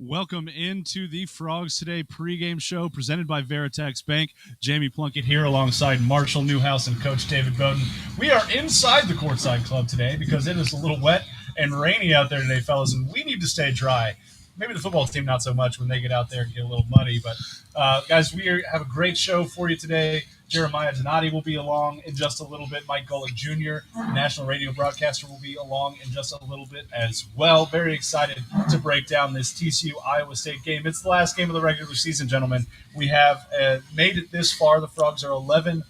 Welcome into the Frogs Today pregame show presented by Veritex Bank. Jamie Plunkett here alongside Marshall Newhouse and Coach David Bowden. We are inside the Courtside Club today because it is a little wet and rainy out there today, fellas, and we need to stay dry. Maybe the football team not so much when they get out there and get a little muddy. But, guys, we have a great show for you today. Jeremiah Donati will be along in just a little bit. Mike Golick Jr., national radio broadcaster, will be along in just a little bit as well. Very excited to break down this TCU-Iowa State game. It's the last game of the regular season, gentlemen. We have made it this far. The Frogs are 11-0,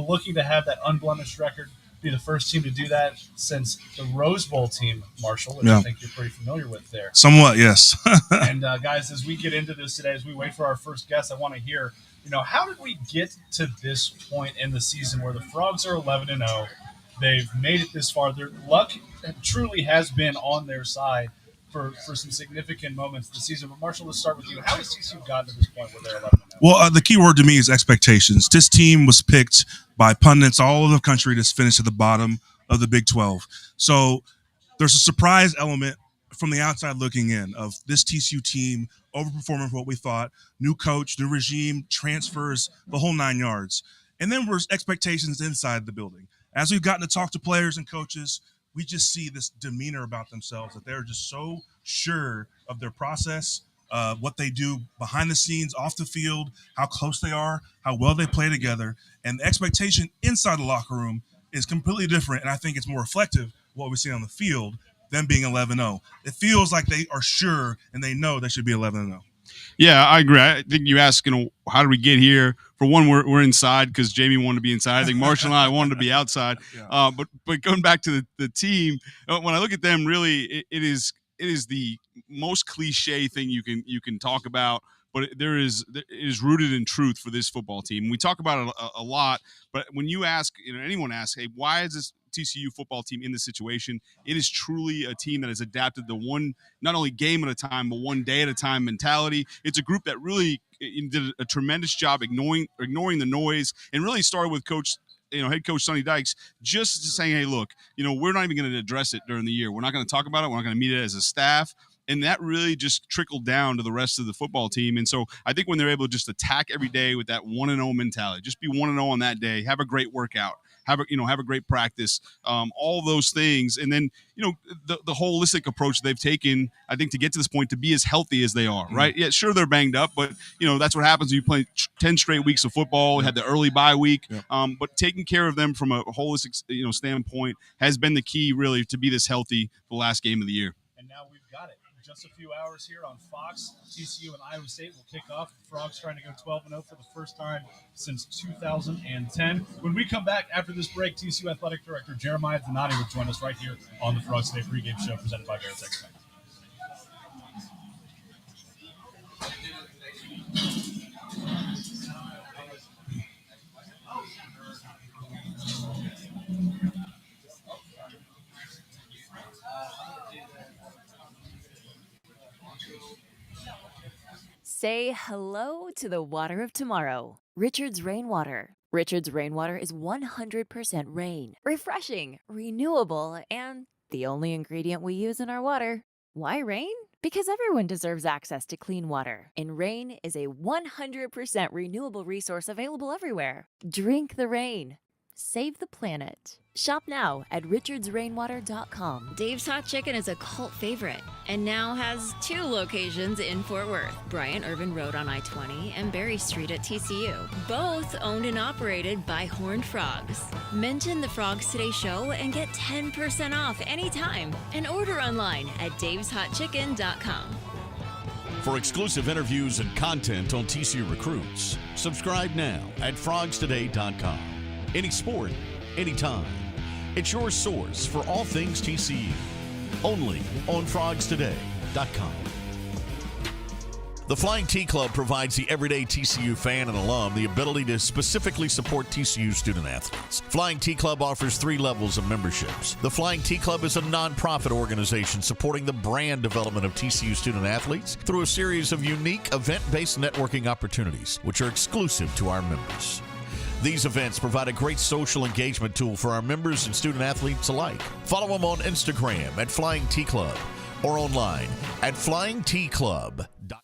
looking to have that unblemished record. Be the first team to do that since the Rose Bowl team, Marshall, which I think you're pretty familiar with there. Somewhat, yes. And, guys, as we get into this today, as we wait for our first guest, I want to hear, how did we get to this point in the season where the Frogs are 11-0? They've made it this far. Their luck truly has been on their side for some significant moments this season. But, Marshall, let's start with you. How has TCU gotten to this point where they're 11-0? Well, the key word to me is expectations. This team was picked by pundits all over the country to finish at the bottom of the Big 12. So there's a surprise element from the outside looking in of this TCU team overperforming for what we thought. New coach, new regime, transfers, the whole 9 yards. And then there's expectations inside the building. As we've gotten to talk to players and coaches, we just see this demeanor about themselves that they're just so sure of their process, what they do behind the scenes, off the field, how close they are, how well they play together. And the expectation inside the locker room is completely different, and I think it's more reflective of what we see on the field than being 11-0. It feels like they are sure and they know they should be 11-0. Yeah, I agree. I think you ask, how did we get here? For one, we're inside because Jamie wanted to be inside. I think Marshall and I wanted to be outside. Yeah. But going back to the team, when I look at them, really, it is the most cliche thing you can talk about. But it is rooted in truth for this football team. We talk about it a lot, but when you ask, anyone asks, hey, why is this TCU football team in this situation? It is truly a team that has adapted the one, not only game at a time, but one day at a time mentality. It's a group that really did a tremendous job ignoring the noise, and really started with head coach Sonny Dykes just saying, hey, look, we're not even going to address it during the year. We're not going to talk about it. We're not going to meet it as a staff. And that really just trickled down to the rest of the football team. And so I think when they're able to just attack every day with that 1-0 mentality, just be 1-0 on that day, have a great workout, have a great practice, all those things. And then, the holistic approach they've taken, I think, to get to this point, to be as healthy as they are, right? Yeah, sure, they're banged up, but, that's what happens when you play 10 straight weeks of football, had the early bye week. Yeah. But taking care of them from a holistic, standpoint has been the key, really, to be this healthy the last game of the year. And now we've got it. Just a few hours here on Fox. TCU and Iowa State will kick off. The Frogs trying to go 12-0 for the first time since 2010. When we come back after this break, TCU Athletic Director Jeremiah Donati will join us right here on the Frogs Today pregame show presented by Veritex Bank. Say hello to the water of tomorrow. Richard's Rainwater. Richard's Rainwater is 100% rain, refreshing, renewable, and the only ingredient we use in our water. Why rain? Because everyone deserves access to clean water, and rain is a 100% renewable resource available everywhere. Drink the rain. Save the planet. Shop now at richardsrainwater.com. Dave's Hot Chicken is a cult favorite and now has 2 locations in Fort Worth, Bryant Irvin Road on I-20 and Berry Street at TCU. Both owned and operated by Horned Frogs. Mention the Frogs Today show and get 10% off anytime, and order online at daveshotchicken.com. For exclusive interviews and content on TCU recruits, subscribe now at frogstoday.com. Any sport, anytime. It's your source for all things TCU. Only on frogstoday.com. The Flying T Club provides the everyday TCU fan and alum the ability to specifically support TCU student athletes. Flying T Club offers 3 levels of memberships. The Flying T Club is a nonprofit organization supporting the brand development of TCU student athletes through a series of unique event-based networking opportunities, which are exclusive to our members. These events provide a great social engagement tool for our members and student athletes alike. Follow them on Instagram at Flying T Club. or online at flyingtclub.com.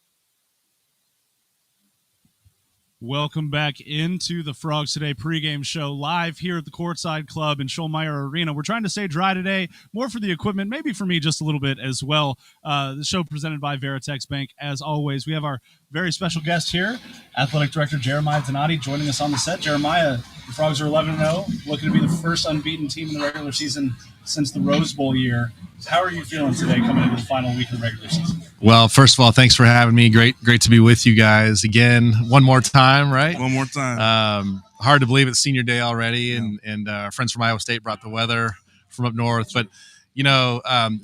Welcome back into the Frogs Today pregame show live here at the Courtside Club in Schulmeyer Arena. We're trying to stay dry today, more for the equipment, maybe for me just a little bit as well. The show presented by Veritex Bank. As always, we have our very special guest here, Athletic Director Jeremiah Donati, joining us on the set. Jeremiah, the Frogs are 11-0, looking to be the first unbeaten team in the regular season since the Rose Bowl year. How are you feeling today coming into the final week of the regular season? Well, first of all, thanks for having me. Great to be with you guys again. One more time, right? One more time. Hard to believe it's senior day already, and our friends from Iowa State brought the weather from up north. But,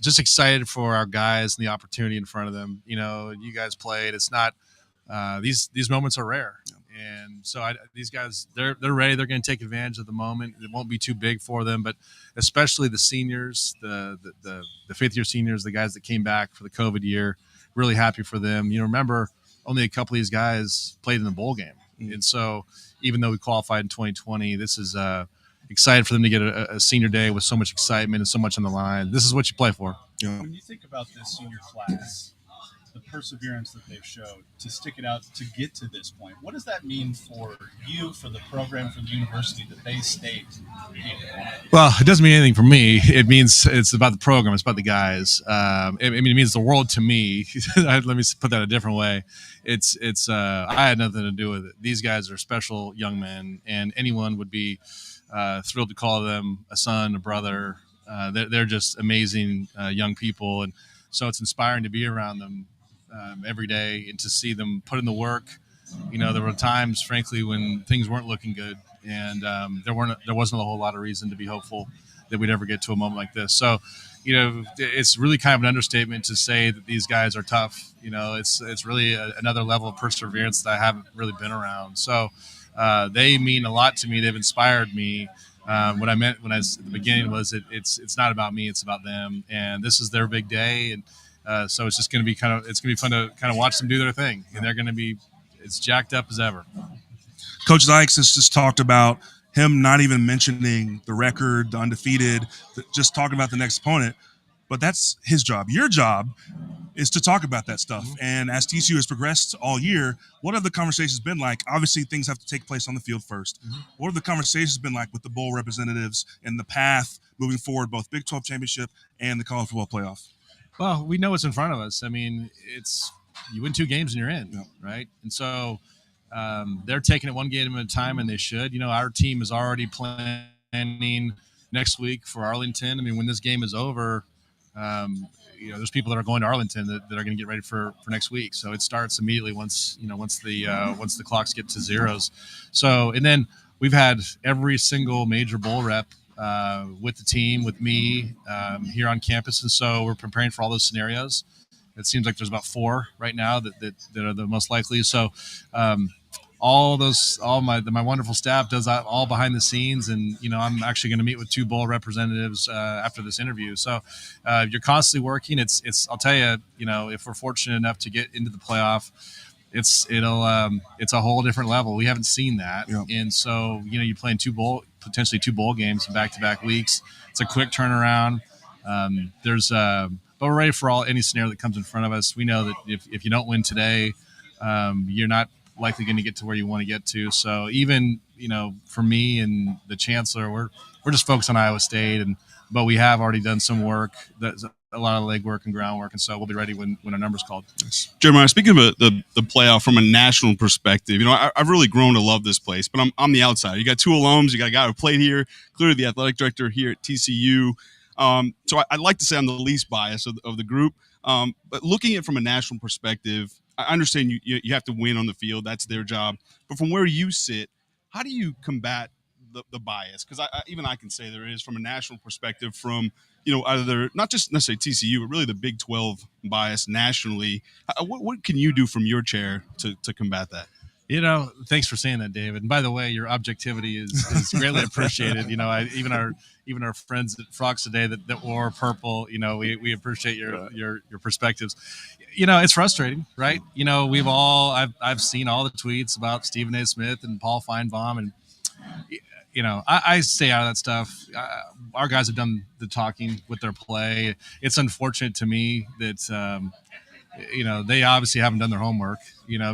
just excited for our guys and the opportunity in front of them. You guys played. It's not these moments are rare. And so these guys, they're ready. They're going to take advantage of the moment. It won't be too big for them, but especially the seniors, the fifth-year seniors, the guys that came back for the COVID year, really happy for them. Remember, only a couple of these guys played in the bowl game. And so even though we qualified in 2020, this is excited for them to get a senior day with so much excitement and so much on the line. This is what you play for. Yeah. When you think about this senior class, the perseverance that they've showed to stick it out to get to this point, what does that mean for you, for the program, for the university, that they stayed here? Well, it doesn't mean anything for me. It means it's about the program. It's about the guys. It means the world to me. Let me put that a different way. It's I had nothing to do with it. These guys are special young men, and anyone would be thrilled to call them a son, a brother. They're just amazing young people, and so it's inspiring to be around them every day and to see them put in the work. There were times, frankly, when things weren't looking good, and there wasn't a whole lot of reason to be hopeful that we'd ever get to a moment like this. So, it's really kind of an understatement to say that these guys are tough. It's really another level of perseverance that I haven't really been around. So they mean a lot to me. They've inspired me. What I meant when I was at the beginning was it's not about me, it's about them, and this is their big day. And so it's just going to be fun to kind of watch them do their thing, and they're going to be as jacked up as ever. Coach Dykes has just talked about him not even mentioning the record, the undefeated, just talking about the next opponent. But that's his job. Your job is to talk about that stuff. Mm-hmm. And as TCU has progressed all year, what have the conversations been like? Obviously, things have to take place on the field first. Mm-hmm. What have the conversations been like with the bowl representatives and the path moving forward, both Big 12 championship and the college football playoff? Well, we know what's in front of us. I mean, you win 2 games and you're in, right? And so they're taking it one game at a time, and they should. Our team is already planning next week for Arlington. I mean, when this game is over, there's people that are going to Arlington that are going to get ready for next week. So it starts immediately once the clocks get to zeros. So, and then we've had every single major bowl rep with the team, with me here on campus. And so we're preparing for all those scenarios. It seems like there's about 4 right now that are the most likely. So my wonderful staff does that all behind the scenes. And, I'm actually going to meet with 2 bowl representatives after this interview. So you're constantly working. I'll tell you, if we're fortunate enough to get into the playoff, it's a whole different level. We haven't seen that. Yep. And so, you're playing potentially 2 bowl games in back-to-back weeks. It's a quick turnaround. But we're ready for any scenario that comes in front of us. We know that if you don't win today, you're not likely going to get to where you want to get to. So even, for me and the chancellor, we're just focused on Iowa State, but we have already done some work. That's a lot of legwork and groundwork, and so we'll be ready when our number's called. Jeremiah, speaking of the playoff from a national perspective, I've really grown to love this place, but I'm the outsider. You got 2 alums, you got a guy who played here, clearly the athletic director here at TCU. So I'd like to say I'm the least biased of the group, but looking at it from a national perspective, I understand you have to win on the field. That's their job. But from where you sit, how do you combat the bias? Because I can say there is from a national perspective from, either not just necessarily TCU, but really the Big 12 bias nationally. What can you do from your chair to combat that? Thanks for saying that, David. And by the way, your objectivity is greatly appreciated. Even our friends at Frogs Today that wore purple, we appreciate your perspectives. It's frustrating, right? I've seen all the tweets about Stephen A. Smith and Paul Feinbaum, and I stay out of that stuff. our guys have done the talking with their play. It's unfortunate to me that they obviously haven't done their homework,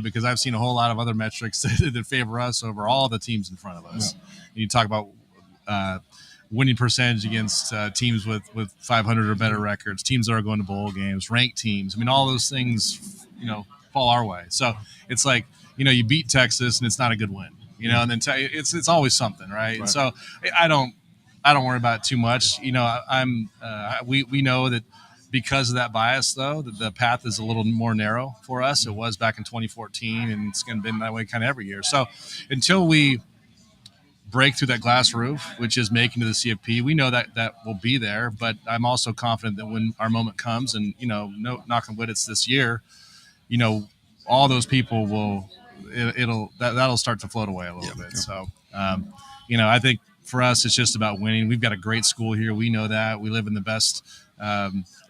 because I've seen a whole lot of other metrics that favor us over all the teams in front of us. Yeah. You talk about winning percentage against teams with 500 or better records, teams that are going to bowl games, ranked teams. I mean, all those things, fall our way. So it's like, you beat Texas and it's not a good win, and then it's always something, right? And so I don't worry about it too much. We know that because of that bias, though, that the path is a little more narrow for us. It was back in 2014, and it's going to be that way kind of every year. So until we break through that glass roof, which is making to the CFP, we know that will be there. But I'm also confident that when our moment comes, and no knock on wood, it's this year, all those people that'll start to float away a little bit. So, I think for us, it's just about winning. We've got a great school here. We know that. We live in the best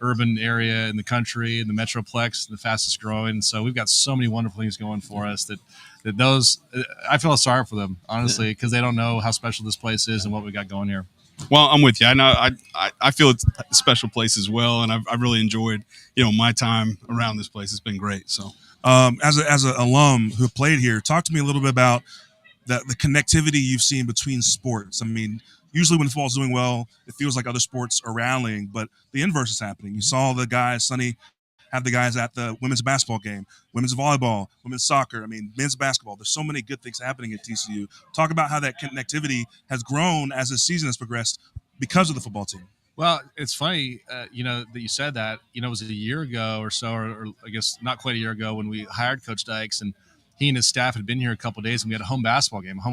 urban area in the country, in the Metroplex, the fastest growing. So we've got so many wonderful things going for us that those, I feel sorry for them, honestly, because they don't know how special this place is and what we got going here. Well, I'm with you. I know I feel it's a special place as well, and I've really enjoyed my time around this place. It's been great. So, as an alum who played here, talk to me a little bit about the connectivity you've seen between sports. I mean, usually when football's doing well, it feels like other sports are rallying, but the inverse is happening. You saw the guys, Sonny, have the guys at the women's basketball game, women's volleyball, women's soccer. I mean, men's basketball. There's so many good things happening at TCU. Talk about how that connectivity has grown as the season has progressed because of the football team. Well, it's funny, that you said that. It was a year ago or so, or I guess not quite a year ago, when we hired Coach Dykes, and he and his staff had been here a couple of days, and we had a home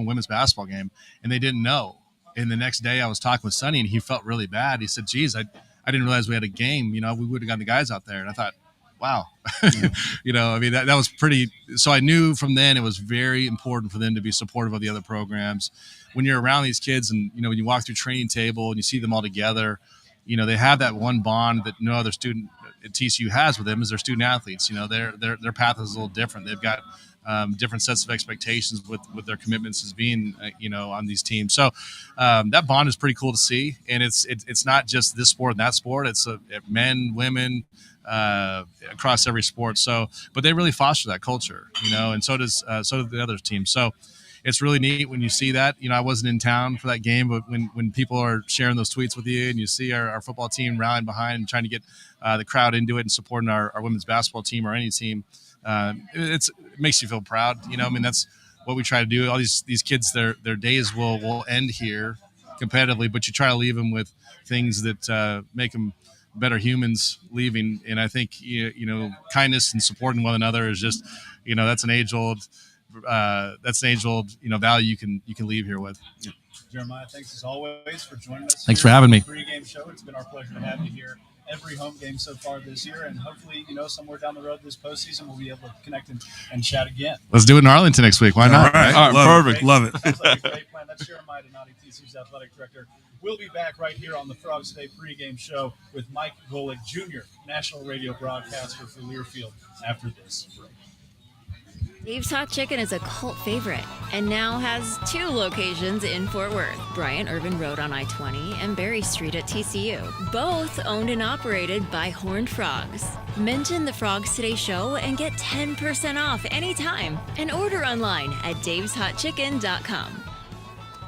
women's basketball game, and they didn't know. And the next day I was talking with Sonny, and he felt really bad. He said, geez, I didn't realize we had a game. We would have gotten the guys out there. And I thought, wow, that was pretty. So I knew from then it was very important for them to be supportive of the other programs. When you're around these kids and, when you walk through training table and you see them all together, they have that one bond that no other student at TCU has with them is their student athletes. Their path is a little different. They've got different sets of expectations with their commitments as being, on these teams. So that bond is pretty cool to see. And it's not just this sport and that sport. It's men, women, across every sport. So, but they really foster that culture, and so do the other teams. So it's really neat when you see that. I wasn't in town for that game, but when people are sharing those tweets with you and you see our football team rallying behind and trying to get the crowd into it and supporting our women's basketball team or any team, it makes you feel proud. That's what we try to do. All these kids, their days will end here competitively, but you try to leave them with things that make them better humans leaving. And I think, kindness and supporting one another is just, that's an age old value you can leave here with. Yeah. Jeremiah, thanks as always for joining us. Thanks for having me. Pregame show. It's been our pleasure to have you here every home game so far this year, and hopefully, somewhere down the road this postseason we'll be able to connect and chat again. Let's do it in Arlington next week. Why not? All right. Perfect. Love it. Sounds like a great plan. That's Jeremiah Donati, TCU's athletic director. We'll be back right here on the Frogs Today pregame show with Mike Golick Jr., national radio broadcaster for Learfield, after this break. Dave's Hot Chicken is a cult favorite and now has 2 locations in Fort Worth, Bryant Irvin Road on I-20 and Berry Street at TCU. Both owned and operated by Horned Frogs. Mention the Frogs Today show and get 10% off anytime. And order online at daveshotchicken.com.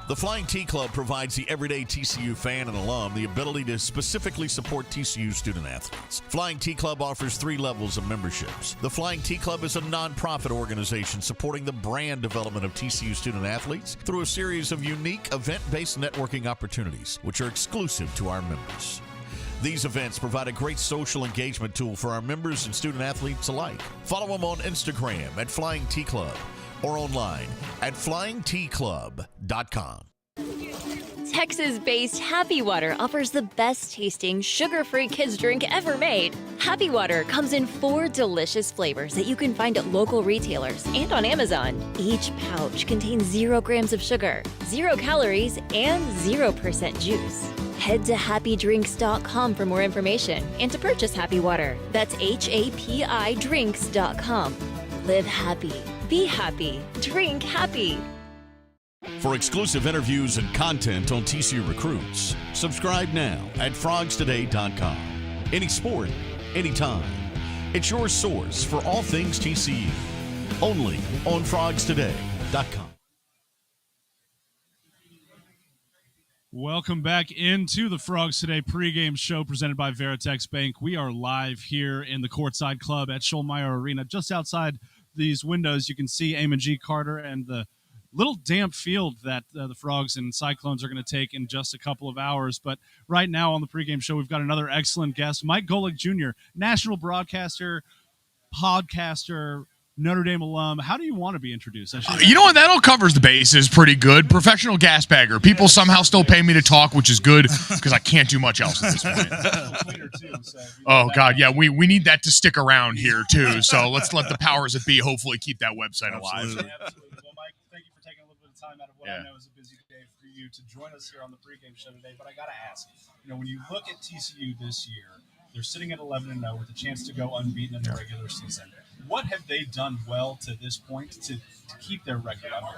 The Flying T Club provides the everyday TCU fan and alum the ability to specifically support TCU student athletes. Flying T Club offers 3 levels of memberships. The Flying T Club is a nonprofit organization supporting the brand development of TCU student athletes through a series of unique event-based networking opportunities, which are exclusive to our members. These events provide a great social engagement tool for our members and student athletes alike. Follow them on Instagram at Flying T Club or online at flyingtclub.com. Texas-based Happy Water offers the best-tasting, sugar-free kids drink ever made. Happy Water comes in 4 delicious flavors that you can find at local retailers and on Amazon. Each pouch contains 0 grams of sugar, 0 calories, and 0% juice. Head to happydrinks.com for more information and to purchase Happy Water. That's HAPI drinks.com. Live happy, be happy, drink happy. For exclusive interviews and content on TCU recruits, subscribe now at frogstoday.com. Any sport, anytime. It's your source for all things TCU. Only on frogstoday.com. Welcome back into the Frogs Today pregame show presented by Veritex Bank. We are live here in the Courtside Club at Schollmeyer Arena. Just outside these windows, you can see Eamon G. Carter and the little damp field that the Frogs and Cyclones are going to take in just a couple of hours. But right now on the pregame show, we've got another excellent guest, Mike Golick Jr., national broadcaster, podcaster, Notre Dame alum. How do you want to be introduced? You know what? That all covers the bases pretty good. Professional gas bagger. People somehow still pay me to talk, which is good because I can't do much else at this point. Oh, God. Yeah, we need that to stick around here, too. So let's let the powers that be hopefully keep that website alive. Absolutely. Well, Mike, thank you for taking a little bit of time out of what I know is a busy day for you to join us here on the pregame show today. But I got to ask, when you look at TCU this year, they're sitting at 11-0 with a chance to go unbeaten in the regular season. What have they done well to this point to keep their record on?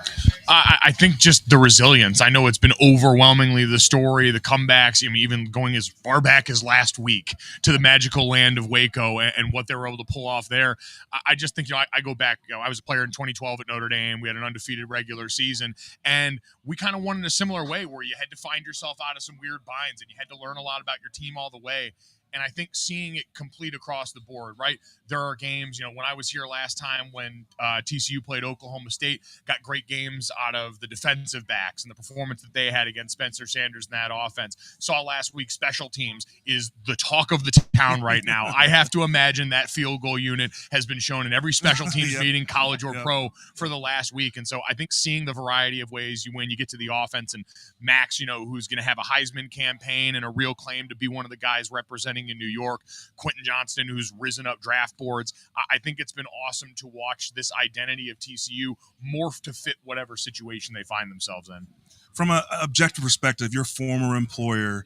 I think just the resilience. I know it's been overwhelmingly the story, the comebacks, even going as far back as last week to the magical land of Waco and what they were able to pull off there. I just think, I go back, I was a player in 2012 at Notre Dame. We had an undefeated regular season, and we kind of won in a similar way where you had to find yourself out of some weird binds and you had to learn a lot about your team all the way. And I think seeing it complete across the board, right? There are games, when I was here last time when TCU played Oklahoma State, got great games out of the defensive backs and the performance that they had against Spencer Sanders in that offense. Saw last week special teams is the talk of the town right now. I have to imagine that field goal unit has been shown in every special teams meeting, college or pro, for the last week. And so I think seeing the variety of ways you win, you get to the offense, and Max, who's going to have a Heisman campaign and a real claim to be one of the guys representing in New York, Quentin Johnston, who's risen up draft boards. I think it's been awesome to watch this identity of TCU morph to fit whatever situation they find themselves in. From an objective perspective, your former employer,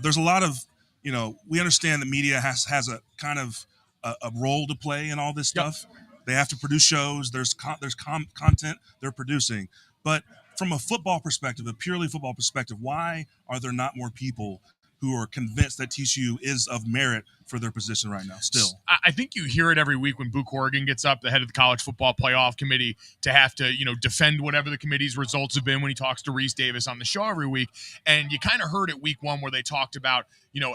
there's a lot of, we understand the media has a kind of a role to play in all this stuff. They have to produce shows. There's content they're producing. But from a football perspective, a purely football perspective, why are there not more people who are convinced that TCU is of merit for their position right now still? I think you hear it every week when Boo Corrigan gets up, the head of the college football playoff committee, to have to, defend whatever the committee's results have been when he talks to Reese Davis on the show every week. And you kind of heard it week one where they talked about,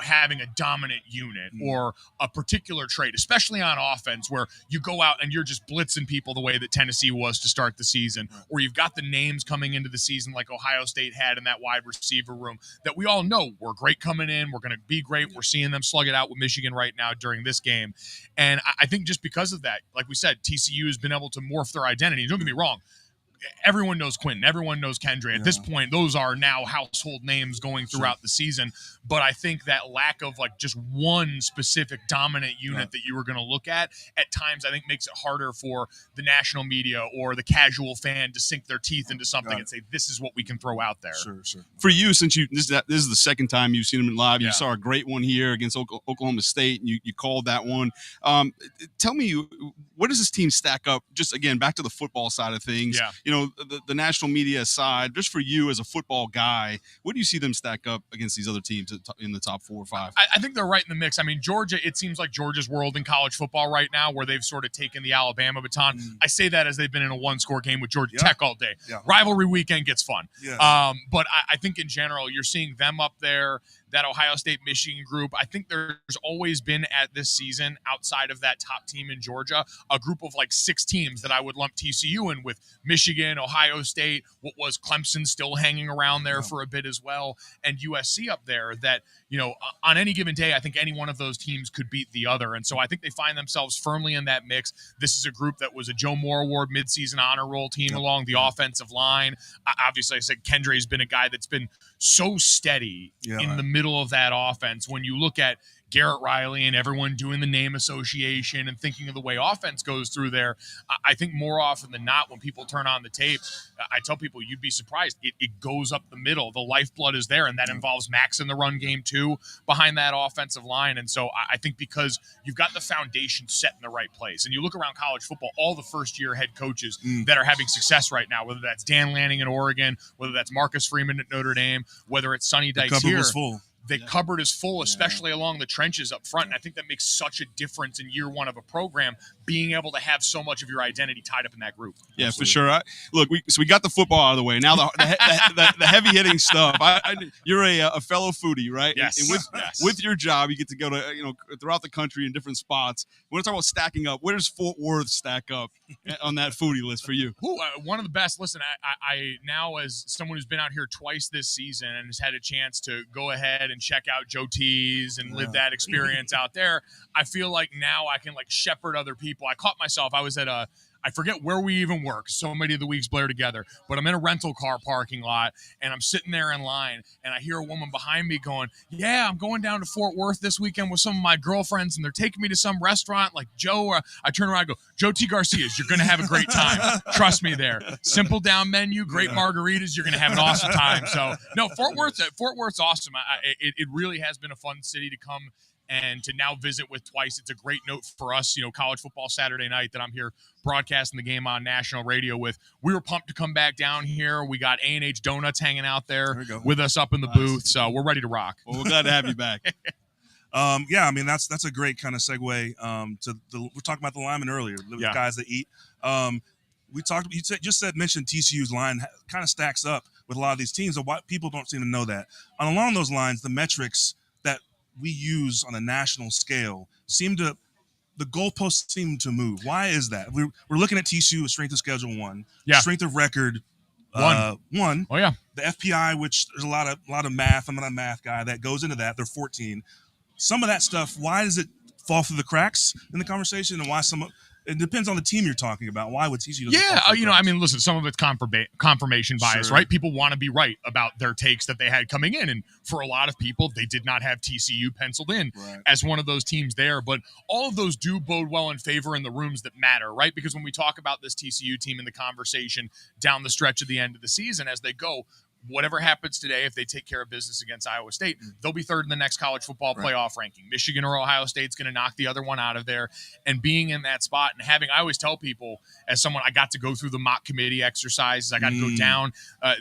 having a dominant unit or a particular trait, especially on offense, where you go out and you're just blitzing people the way that Tennessee was to start the season, or you've got the names coming into the season like Ohio State had in that wide receiver room that we all know were great coming in. We're going to be great. We're seeing them slug it out with Michigan right now during this game. And I think just because of that, like we said, TCU has been able to morph their identity. Don't get me wrong. Everyone knows Quentin. Everyone knows Kendra. At this point, those are now household names going throughout the season. But I think that lack of just one specific dominant unit that you were going to look at times, I think makes it harder for the national media or the casual fan to sink their teeth into something and say, this is what we can throw out there. Sure. For you, since this is the second time you've seen him live, you saw a great one here against Oklahoma State, and you called that one. Tell me, what does this team stack up? Just again, back to the football side of things. Yeah. The national media aside, just for you as a football guy, what do you see them stack up against these other teams in the top 4 or 5? I think they're right in the mix. I mean, Georgia, it seems like Georgia's world in college football right now, where they've sort of taken the Alabama baton. I say that as they've been in a one-score game with Georgia Tech all day. Rivalry weekend gets fun. But I think in general, you're seeing them up there, that Ohio State-Michigan group. I think there's always been at this season, outside of that top team in Georgia, a group of 6 teams that I would lump TCU in, with Michigan, Ohio State, what was Clemson still hanging around there for a bit as well, and USC up there that, on any given day, I think any one of those teams could beat the other. And so I think they find themselves firmly in that mix. This is a group that was a Joe Moore Award midseason honor roll team along the offensive line. Obviously, I said Kendre's been a guy that's been so steady in the middle of that offense. When you look at Garrett Riley and everyone doing the name association and thinking of the way offense goes through there. I think more often than not, when people turn on the tape, I tell people you'd be surprised. It goes up the middle. The lifeblood is there, and that involves Max in the run game too, behind that offensive line. And so I think because you've got the foundation set in the right place, and you look around college football, all the first-year head coaches that are having success right now, whether that's Dan Lanning in Oregon, whether that's Marcus Freeman at Notre Dame, whether it's Sonny Dykes here. Was full. The cupboard is full, especially along the trenches up front. And I think that makes such a difference in year one of a program, being able to have so much of your identity tied up in that group. Yeah, absolutely. For sure. Look, we got the football out of the way. Now the heavy hitting stuff. You're a fellow foodie, right? Yes. And with your job, you get to go to throughout the country in different spots. We want to talk about stacking up. Where does Fort Worth stack up on that foodie list for you? One of the best. Listen, I now, as someone who's been out here twice this season and has had a chance to go ahead and check out Joe T's and live that experience out there, I feel like now I can shepherd other people. I caught myself. I was at I forget where we even work. So many of the weeks blur together. But I'm in a rental car parking lot, and I'm sitting there in line, and I hear a woman behind me going, "Yeah, I'm going down to Fort Worth this weekend with some of my girlfriends, and they're taking me to some restaurant like Joe." I turn around and go, "Joe T. Garcia's. You're going to have a great time. Trust me there. Simple down menu, great margaritas. You're going to have an awesome time." So, no, Fort Worth's awesome. It really has been a fun city to come and to now visit with twice. It's a great note for us, college football Saturday night, that I'm here broadcasting the game on national radio with. We were pumped to come back down here. We got A&H Donuts hanging out there with us up in the booth, so we're ready to rock. Well, we're glad to have you back. That's a great kind of segue we're talking about the linemen earlier, the guys that eat. Mentioned TCU's line kind of stacks up with a lot of these teams, so why people don't seem to know that. And along those lines, the metrics that we use on a national scale the goalposts seem to move. Why is that? We're looking at TCU with strength of schedule 1, strength of record 1. Oh yeah, the FPI, which there's a lot of math. I'm not a math guy that goes into that. They're 14. Some of that stuff. Why does it fall through the cracks in the conversation, and why it depends on the team you're talking about. Why would TCU? Listen, some of it's confirmation bias, right? People want to be right about their takes that they had coming in. And for a lot of people, they did not have TCU penciled in as one of those teams there. But all of those do bode well in favor in the rooms that matter, right? Because when we talk about this TCU team in the conversation down the stretch of the end of the season, as they go, whatever happens today, if they take care of business against Iowa State, they'll be third in the next college football playoff ranking. Michigan or Ohio State's going to knock the other one out of there. And being in that spot and I always tell people, as someone, I got to go through the mock committee exercises. I got to go down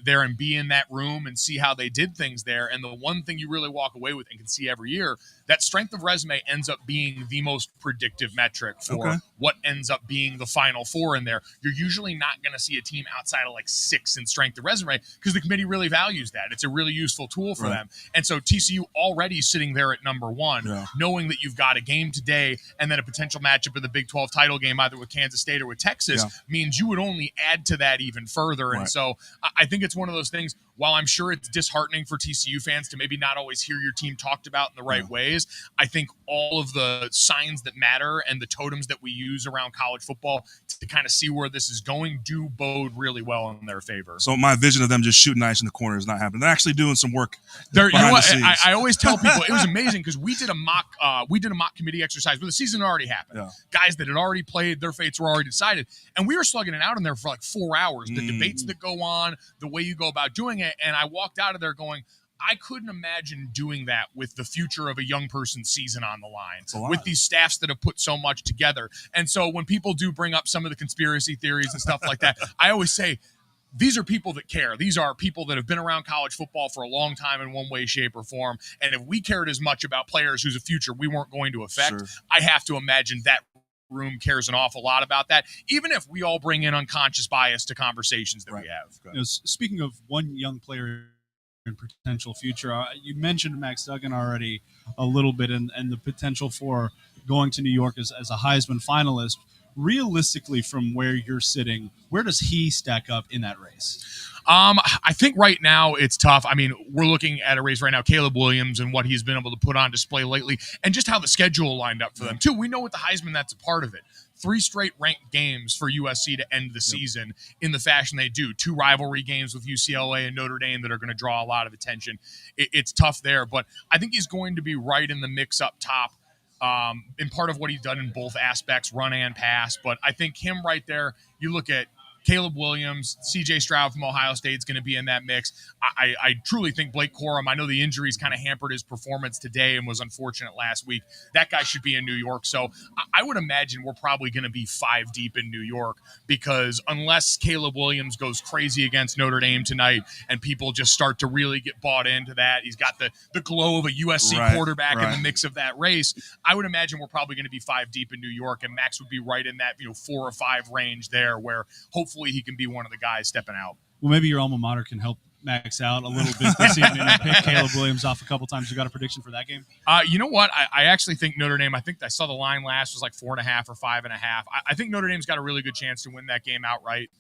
there and be in that room and see how they did things there. And the one thing you really walk away with and can see every year, that strength of resume ends up being the most predictive metric for what ends up being the Final Four in there. You're usually not going to see a team outside of 6 in strength of resume because the committee really values that. It's a really useful tool for them. And so TCU already sitting there at number 1, knowing that you've got a game today and then a potential matchup in the Big 12 title game, either with Kansas State or with Texas, means you would only add to that even further. And so I think it's one of those things, while I'm sure it's disheartening for TCU fans to maybe not always hear your team talked about in the right ways, I think all of the signs that matter and the totems that we use around college football to kind of see where this is going do bode really well in their favor. So my vision of them just shooting ice in the corner is not happening. They're actually doing some work. I always tell people it was amazing because we did a mock committee exercise where the season had already happened. Guys that had already played, their fates were already decided, and we were slugging it out in there for 4 hours. The debates that go on, the way you go about doing it, and I walked out of there going, I couldn't imagine doing that with the future of a young person's season on the line, with these staffs that have put so much together. And so when people do bring up some of the conspiracy theories and stuff like that, I always say, these are people that care. These are people that have been around college football for a long time in one way, shape, or form. And if we cared as much about players whose future we weren't going to affect, I have to imagine that room cares an awful lot about that, even if we all bring in unconscious bias to conversations that we have. Speaking of one young player in potential future, you mentioned Max Duggan already a little bit and the potential for going to New York as a Heisman finalist. realistically, from where you're sitting, where does he stack up in that race? I think right now it's tough. I mean, we're looking at a race right now, Caleb Williams and what he's been able to put on display lately, and just how the schedule lined up for them too. We know with the Heisman, that's a part of it. 3 straight ranked games for USC to end the season in the fashion they do. 2 rivalry games with UCLA and Notre Dame that are going to draw a lot of attention. It's tough there, but I think he's going to be right in the mix up top. In part of what he's done in both aspects, run and pass. But I think him right there, you look at Caleb Williams, C.J. Stroud from Ohio State is going to be in that mix. I truly think Blake Corum, I know the injuries kind of hampered his performance today and was unfortunate last week. That guy should be in New York. So I would imagine we're probably going to be 5 deep in New York, because unless Caleb Williams goes crazy against Notre Dame tonight and people just start to really get bought into that, he's got the glow of a USC quarterback in the mix of that race, I would imagine we're probably going to be 5 deep in New York, and Max would be right in that 4 or 5 range there, where hopefully he can be one of the guys stepping out. Well, maybe your alma mater can help Max out a little bit this evening and pick Caleb Williams off a couple times. You got a prediction for that game? You know what? I actually think Notre Dame, I think I saw the line last was like 4.5 or 5.5. I think Notre Dame's got a really good chance to win that game outright.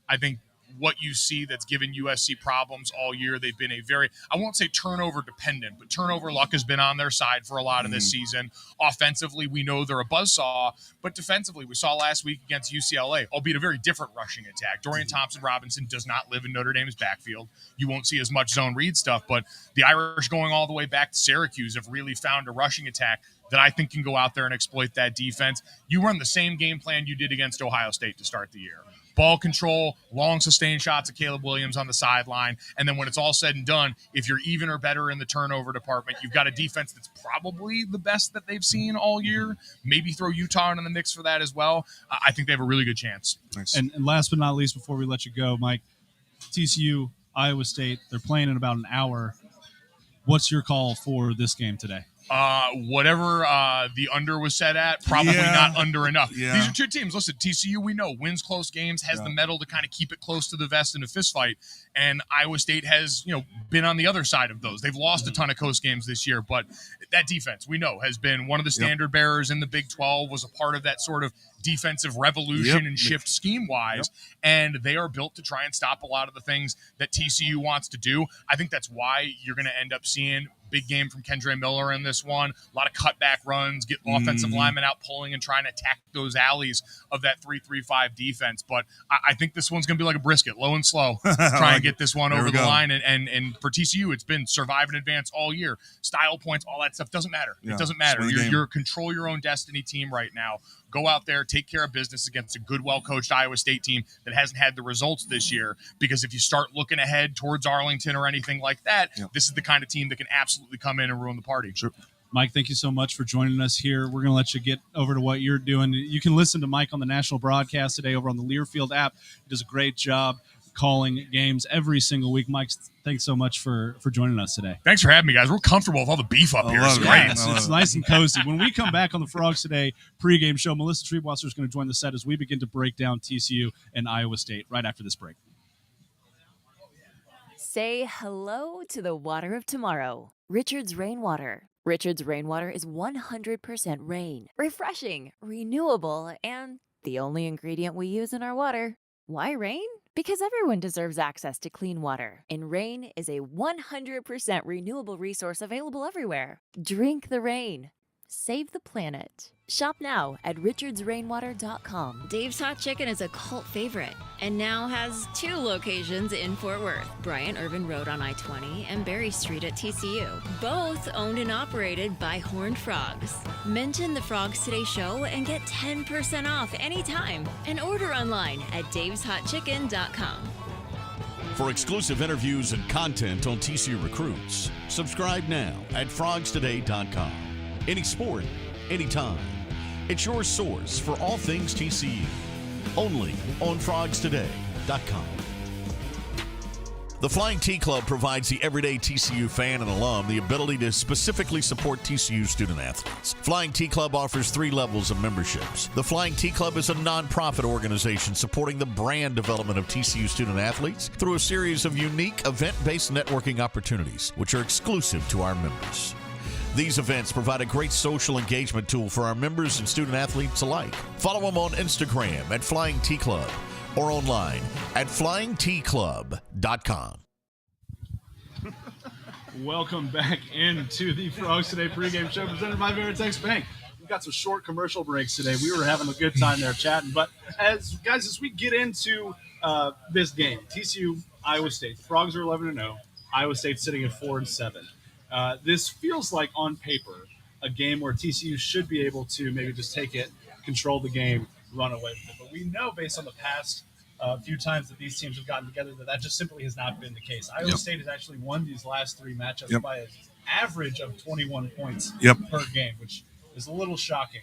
I think what you see that's given USC problems all year, they've been a very, I won't say turnover dependent, but turnover luck has been on their side for a lot of this season. Offensively, we know they're a buzzsaw, but defensively, we saw last week against UCLA, albeit a very different rushing attack. Dorian Thompson-Robinson does not live in Notre Dame's backfield. You won't see as much zone read stuff, but the Irish, going all the way back to Syracuse, have really found a rushing attack that I think can go out there and exploit that defense. You run the same game plan you did against Ohio State to start the year. Ball control, long sustained shots of Caleb Williams on the sideline. And then when it's all said and done, if you're even or better in the turnover department, you've got a defense that's probably the best that they've seen all year. Maybe throw Utah in the mix for that as well. I think they have a really good chance. Nice. And last but not least, before we let you go, Mike, TCU, Iowa State, they're playing in about an hour. What's your call for this game today? Whatever the under was set at, probably not under enough. Yeah. These are 2 teams. Listen, TCU, we know, wins close games, has the mettle to kind of keep it close to the vest in a fist fight. And Iowa State has, been on the other side of those. They've lost a ton of close games this year, but that defense, we know, has been one of the standard bearers in the Big 12, was a part of that sort of defensive revolution and shift scheme-wise, and they are built to try and stop a lot of the things that TCU wants to do. I think that's why you're going to end up seeing big game from Kendre Miller in this one. A lot of cutback runs, get offensive linemen out pulling and trying to attack those alleys of that 3-3-5 defense. But I think this one's going to be like a brisket, low and slow. Try and get this one over the line. And for TCU, it's been survive and advance all year. Style points, all that stuff doesn't matter. It doesn't matter. You're control your own destiny team right now. Go out there, take care of business against a good, well-coached Iowa State team that hasn't had the results this year. Because if you start looking ahead towards Arlington or anything like that, this is the kind of team that can absolutely come in and ruin the party. Sure. Mike, thank you so much for joining us here. We're going to let you get over to what you're doing. You can listen to Mike on the national broadcast today over on the Learfield app. He does a great job calling games every single week. Mike, thanks so much for joining us today. Thanks for having me, guys. We're comfortable with all the beef up here. It's great. It's nice and cozy. When we come back on the Frogs Today pregame show, Melissa Treebwasser is going to join the set as we begin to break down TCU and Iowa State right after this break. Say hello to the water of tomorrow. Richard's Rainwater. Richard's Rainwater is 100% rain, refreshing, renewable, and the only ingredient we use in our water. Why rain? Because everyone deserves access to clean water, and rain is a 100% renewable resource available everywhere. Drink the rain. Save the planet. Shop now at richardsrainwater.com. Dave's Hot Chicken is a cult favorite and now has 2 locations in Fort Worth, Bryant Irvin Road on I-20 and Berry Street at TCU. Both owned and operated by Horned Frogs. Mention the Frogs Today show and get 10% off anytime and order online at daveshotchicken.com. For exclusive interviews and content on TCU recruits, subscribe now at frogstoday.com. Any sport, anytime. It's your source for all things TCU. Only on frogstoday.com. The Flying T Club provides the everyday TCU fan and alum the ability to specifically support TCU student athletes. Flying T Club offers 3 levels of memberships. The Flying T Club is a nonprofit organization supporting the brand development of TCU student athletes through a series of unique event-based networking opportunities, which are exclusive to our members. These events provide a great social engagement tool for our members and student athletes alike. Follow them on Instagram at Flying T Club or online at flyingtclub.com. Welcome back into the Frogs Today pregame show presented by Veritex Bank. We've got some short commercial breaks today. We were having a good time there chatting. But as we get into this game, TCU, Iowa State, the Frogs are 11-0. Iowa State's sitting at 4-7. This feels like on paper a game where TCU should be able to maybe just take it, control the game, run away with it. But we know based on the past few times that these teams have gotten together that just simply has not been the case. Iowa State has actually won these last three matchups by an average of 21 points per game, which is a little shocking.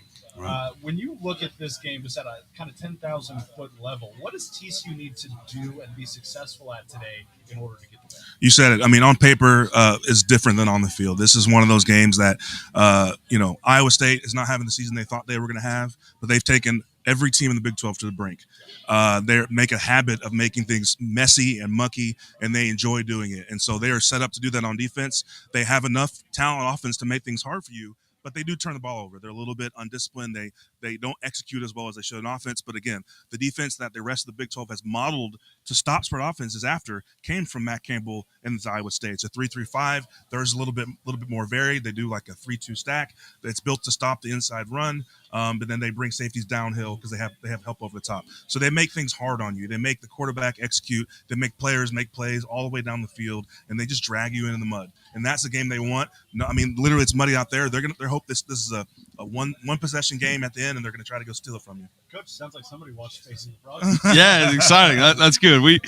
When you look at this game just at a kind of 10,000-foot level, what does TCU need to do and be successful at today in order to get the win? You said it. I mean, on paper is different than on the field. This is one of those games that, Iowa State is not having the season they thought they were going to have, but they've taken every team in the Big 12 to the brink. They make a habit of making things messy and mucky, and they enjoy doing it. And so they are set up to do that on defense. They have enough talent on offense to make things hard for you, but they do turn the ball over. They're a little bit undisciplined. They don't execute as well as they should in offense. But again, the defense that the rest of the Big 12 has modeled to stop spread offenses after came from Matt Campbell and the Iowa State. It's a 3-3-5. There's a little bit more varied. They do like a 3-2 stack that's built to stop the inside run. But then they bring safeties downhill because they have help over the top. So they make things hard on you. They make the quarterback execute. They make players make plays all the way down the field, and they just drag you in the mud. And that's the game they want. No, I mean, literally, it's muddy out there. They hope this is a one possession game at the end, and they're going to try to go steal it from you. Coach, sounds like somebody watched Faces of the Frogs. Yeah, it's exciting. That's good. We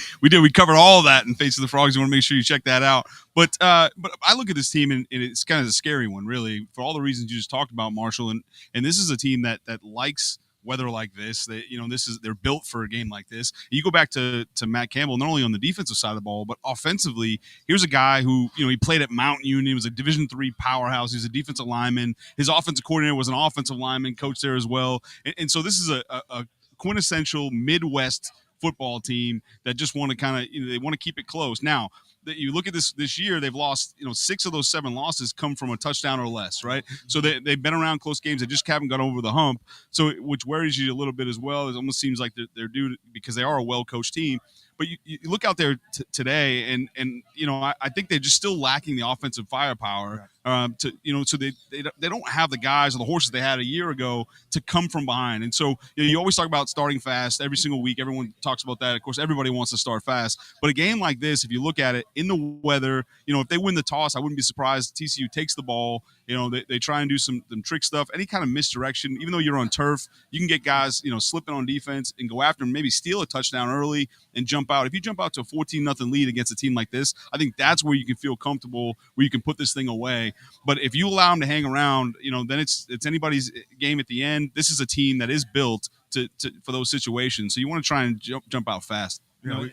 covered all of that in Faces of the Frogs. You want to make sure you check that out. But I look at this team, and it's kind of a scary one, really, for all the reasons you just talked about, Marshall. And this is a team that likes weather like this. They're built for a game like this. You go back to Matt Campbell, not only on the defensive side of the ball, but offensively. Here's a guy who, he played at Mountain Union. He was a Division III powerhouse. He's a defensive lineman. His offensive coordinator was an offensive lineman coach there as well. And so this is a quintessential Midwest football team that just want to they want to keep it close. Now, that you look at this year, they've lost, 6 of those 7 losses come from a touchdown or less, right? So they've been around close games. They just haven't got over the hump. So which worries you a little bit as well. It almost seems like they're due because they are a well-coached team. But you look out there today, and I think they're just still lacking the offensive firepower. So they don't have the guys or the horses they had a year ago to come from behind. And so you always talk about starting fast every single week. Everyone talks about that. Of course, everybody wants to start fast. But a game like this, if you look at it in the weather, if they win the toss, I wouldn't be surprised. TCU takes the ball. They try and do some trick stuff. Any kind of misdirection, even though you're on turf, you can get guys slipping on defense and go after them, maybe steal a touchdown early and jump out. If you jump out to a 14-0 lead against a team like this, I think that's where you can feel comfortable, where you can put this thing away. But if you allow them to hang around, then it's anybody's game at the end. This is a team that is built for those situations. So you want to try and jump out fast. Go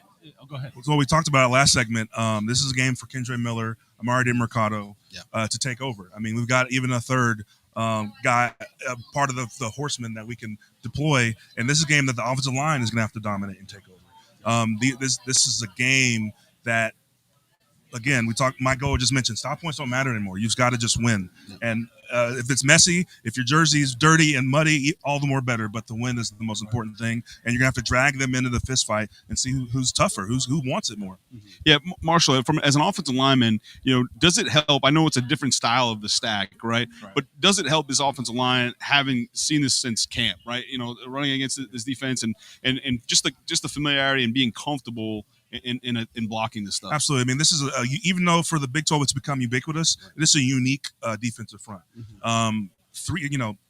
ahead. So we talked about it last segment. This is a game for Kendre Miller, Amari DiMercado to take over. I mean, we've got even a third guy, part of the horsemen that we can deploy. And this is a game that the offensive line is going to have to dominate and take over. This is a game that, again, Mike Goa just mentioned, stop points don't matter anymore. You've got to just win. And if it's messy, if your jersey's dirty and muddy, all the more better. But the win is the most important thing. And you're going to have to drag them into the fist fight and see who's tougher, who wants it more. Yeah, Marshall, as an offensive lineman, does it help? I know it's a different style of the stack, right? But does it help this offensive line having seen this since camp, right? Running against this defense and just the familiarity and being comfortable in blocking this stuff. Absolutely. I mean, this is even though for the Big 12 it's become ubiquitous, this is a unique defensive front.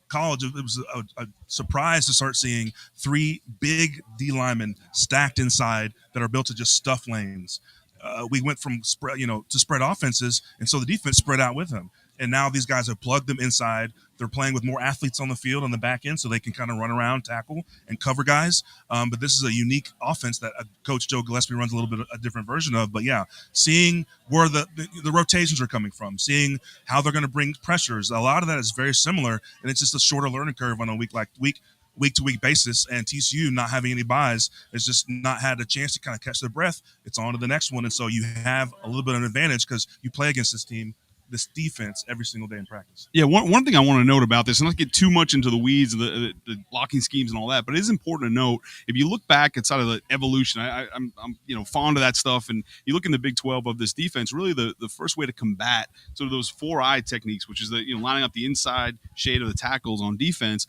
College, it was a surprise to start seeing 3 big D linemen stacked inside that are built to just stuff lanes. We went from to spread offenses, and so the defense spread out with them. And now these guys have plugged them inside. They're playing with more athletes on the field on the back end so they can kind of run around, tackle, and cover guys. But this is a unique offense that Coach Joe Gillespie runs a little bit a different version of. But, yeah, seeing where the rotations are coming from, seeing how they're going to bring pressures, a lot of that is very similar, and it's just a shorter learning curve on a week-to-week basis. And TCU not having any buys has just not had a chance to kind of catch their breath. It's on to the next one. And so you have a little bit of an advantage because you play against this team this defense every single day in practice. Yeah, one thing I want to note about this, and not get too much into the weeds of the blocking schemes and all that, but it is important to note, if you look back inside of the evolution, I'm fond of that stuff, and you look in the Big 12 of this defense, really the first way to combat sort of those 4-eye techniques, which is lining up the inside shade of the tackles on defense,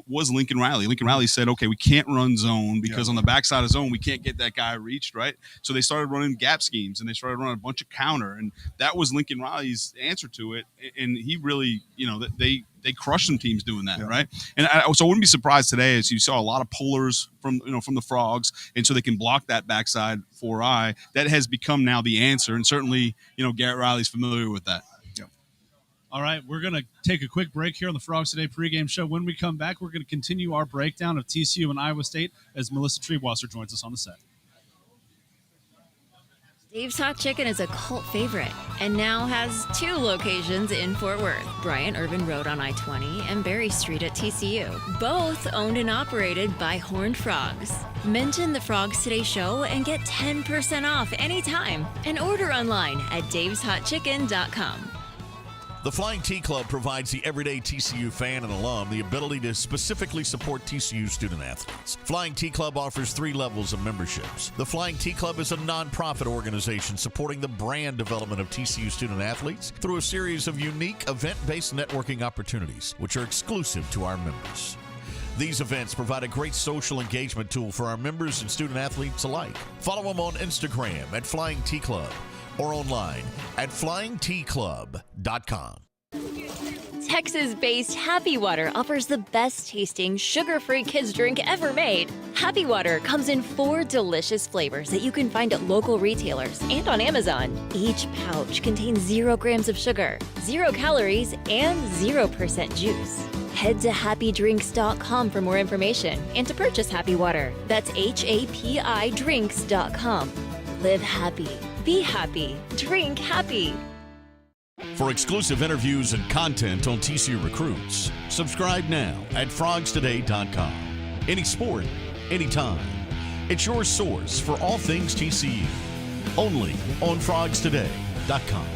was Lincoln Riley. Lincoln Riley said, okay, we can't run zone because on the backside of zone, we can't get that guy reached, right? So they started running gap schemes, and they started running a bunch of counter, and that was Lincoln Riley's answer to it. And he really, they crushed some teams doing that, right? And so I wouldn't be surprised today as you saw a lot of pullers from the Frogs, and so they can block that backside 4-eye. That has become now the answer, and certainly, Garrett Riley's familiar with that. All right, we're going to take a quick break here on the Frogs Today pregame show. When we come back, we're going to continue our breakdown of TCU and Iowa State as Melissa Treebwasser joins us on the set. Dave's Hot Chicken is a cult favorite and now has 2 locations in Fort Worth, Bryant Irvin Road on I-20 and Berry Street at TCU. Both owned and operated by Horned Frogs. Mention the Frogs Today show and get 10% off anytime and order online at daveshotchicken.com. The Flying T Club provides the everyday TCU fan and alum the ability to specifically support TCU student athletes. Flying T Club offers 3 levels of memberships. The Flying T Club is a nonprofit organization supporting the brand development of TCU student athletes through a series of unique event-based networking opportunities, which are exclusive to our members. These events provide a great social engagement tool for our members and student athletes alike. Follow them on Instagram at Flying T Club or online at flyingtclub.com. Texas-based Happy Water offers the best-tasting, sugar-free kids drink ever made. Happy Water comes in 4 delicious flavors that you can find at local retailers and on Amazon. Each pouch contains 0 grams of sugar, 0 calories, and 0% juice. Head to happydrinks.com for more information and to purchase Happy Water. That's HAPI drinks.com. Live happy, be happy, drink happy. For exclusive interviews and content on TCU recruits, subscribe now at frogstoday.com. Any sport, anytime. It's your source for all things TCU. Only on frogstoday.com.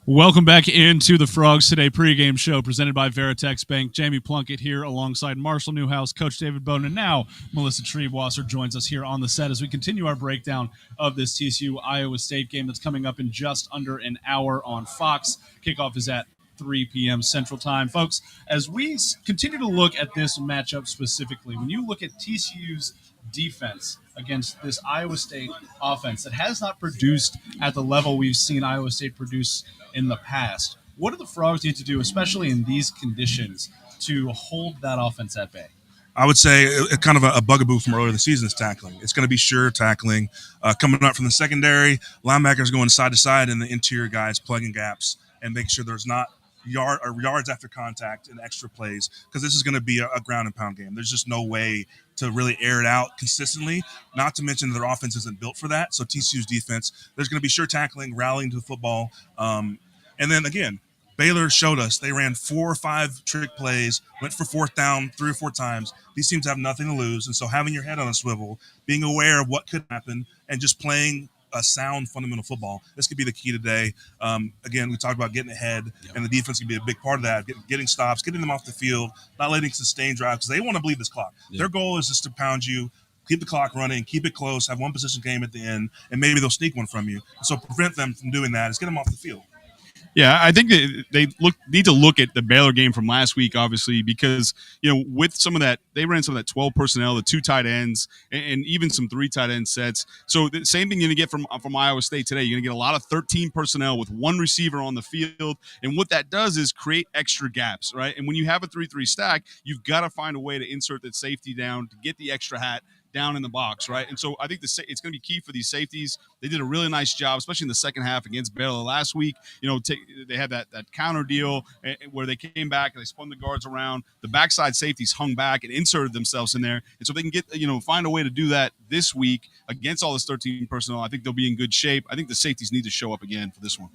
Welcome back into the Frogs Today pregame show presented by Veritex Bank. Jamie Plunkett here alongside Marshall Newhouse, Coach David Bowden, and now Melissa Treebwasser joins us here on the set as we continue our breakdown of this TCU-Iowa State game that's coming up in just under an hour on Fox. Kickoff is at 3 p.m. Central Time. Folks, as we continue to look at this matchup specifically, when you look at TCU's defense against this Iowa State offense that has not produced at the level we've seen Iowa State produce in the past, what do the Frogs need to do, especially in these conditions, to hold that offense at bay? I would say kind of a bugaboo from earlier in the season is tackling. It's going to be sure tackling. Coming up from the secondary, linebackers going side to side, and the interior guys plugging gaps and making sure there's not yards after contact and extra plays, because this is going to be a ground and pound game. There's just no way to really air it out consistently, not to mention their offense isn't built for that. So TCU's defense, there's going to be sure tackling, rallying to the football. And then, again, Baylor showed us they ran 4 or 5 trick plays, went for 4th down 3 or 4 times. These teams have nothing to lose. And so having your head on a swivel, being aware of what could happen, and just playing a sound fundamental football, this could be the key today. Again, we talked about getting ahead, and the defense can be a big part of that, getting stops, getting them off the field, not letting sustained drive, because they want to bleed this clock. Yeah. Their goal is just to pound you, keep the clock running, keep it close, have one possession game at the end, and maybe they'll sneak one from you. So prevent them from doing that is get them off the field. Yeah, I think that they need to look at the Baylor game from last week, obviously, because, with some of that, they ran some of that 12 personnel, the 2 tight ends, and even some 3 tight end sets. So the same thing you're going to get from Iowa State today. You're going to get a lot of 13 personnel with 1 receiver on the field. And what that does is create extra gaps, right? And when you have a 3-3 stack, you've got to find a way to insert that safety down to get the extra hat down in the box, right? And so I think it's going to be key for these safeties. They did a really nice job, especially in the second half against Baylor last week. They had that counter deal where they came back and they spun the guards around. The backside safeties hung back and inserted themselves in there. And so if they can get, find a way to do that this week against all this 13 personnel, I think they'll be in good shape. I think the safeties need to show up again for this one.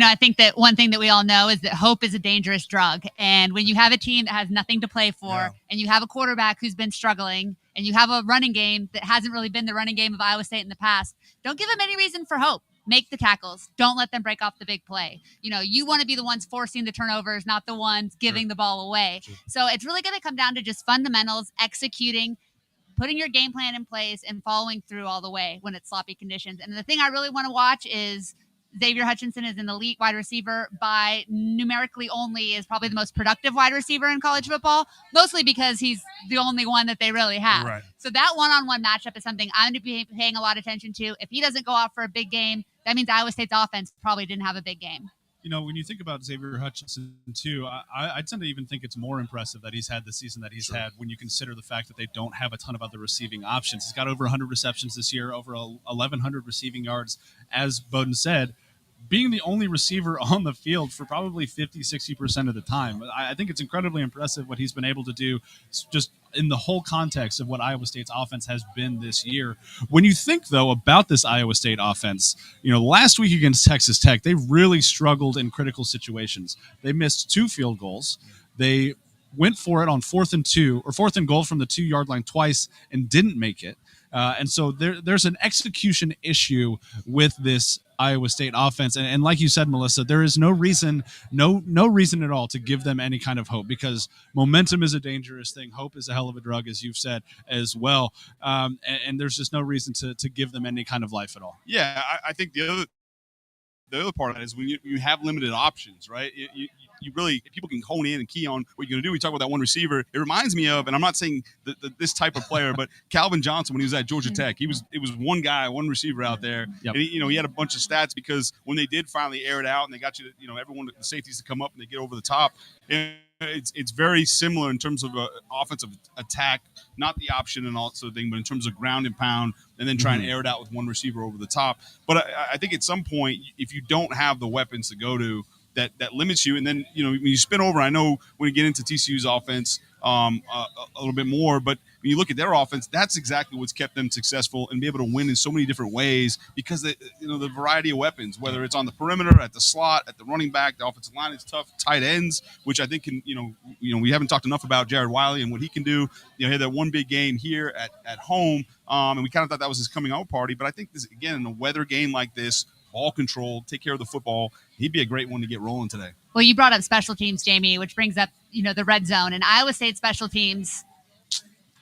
I think that one thing that we all know is that hope is a dangerous drug. And when you have a team that has nothing to play for, and you have a quarterback who's been struggling, and you have a running game that hasn't really been the running game of Iowa State in the past, don't give them any reason for hope. make the tackles. Don't let them break off the big play. You want to be the ones forcing the turnovers, not the ones giving the ball away. So it's really going to come down to just fundamentals, executing, putting your game plan in place, and following through all the way when it's sloppy conditions. And the thing I really want to watch is Xavier Hutchinson is an elite wide receiver by numerically only is probably the most productive wide receiver in college football, mostly because he's the only one that they really have. Right. So that one-on-one matchup is something I'm going to be paying a lot of attention to. If he doesn't go out for a big game, that means Iowa State's offense probably didn't have a big game. When you think about Xavier Hutchinson, too, I tend to even think it's more impressive that he's had the season that he's had when you consider the fact that they don't have a ton of other receiving options. He's got over 100 receptions this year, over 1,100 receiving yards. As Bowden said, being the only receiver on the field for probably 50-60% of the time. I think it's incredibly impressive what he's been able to do just in the whole context of what Iowa State's offense has been this year. When you think, though, about this Iowa State offense, last week against Texas Tech, they really struggled in critical situations. They missed 2 field goals. They went for it on 4th and goal from the 2-yard line twice and didn't make it. And so there's an execution issue with this Iowa State offense. And like you said, Melissa, there is no reason at all to give them any kind of hope, because momentum is a dangerous thing. Hope is a hell of a drug, as you've said as well. And there's just no reason to give them any kind of life at all. Yeah, I think the other part of that is when you have limited options, right? You really, people can hone in and key on what you're going to do. We talk about that one receiver. It reminds me of, and I'm not saying this type of player, but Calvin Johnson when he was at Georgia Tech. It was one guy, one receiver out there. Yep. And he had a bunch of stats because when they did finally air it out and they got everyone, the safeties to come up and they get over the top. And it's very similar in terms of offensive attack, not the option and all sort of thing, but in terms of ground and pound, and then try and air it out with one receiver over the top. But I think at some point, if you don't have the weapons to go to, that limits you. And then, when you spin over, I know when you get into TCU's offense a little bit more, but when you look at their offense, that's exactly what's kept them successful and be able to win in so many different ways because the variety of weapons, whether it's on the perimeter, at the slot, at the running back, the offensive line is tough, tight ends, which I think can, we haven't talked enough about Jared Wiley and what he can do. He had that one big game here at home, and we kind of thought that was his coming out party. But I think this, again, in a weather game like this, ball control, take care of the football, he'd be a great one to get rolling today. Well, you brought up special teams, Jamie, which brings up, the red zone. And Iowa State special teams,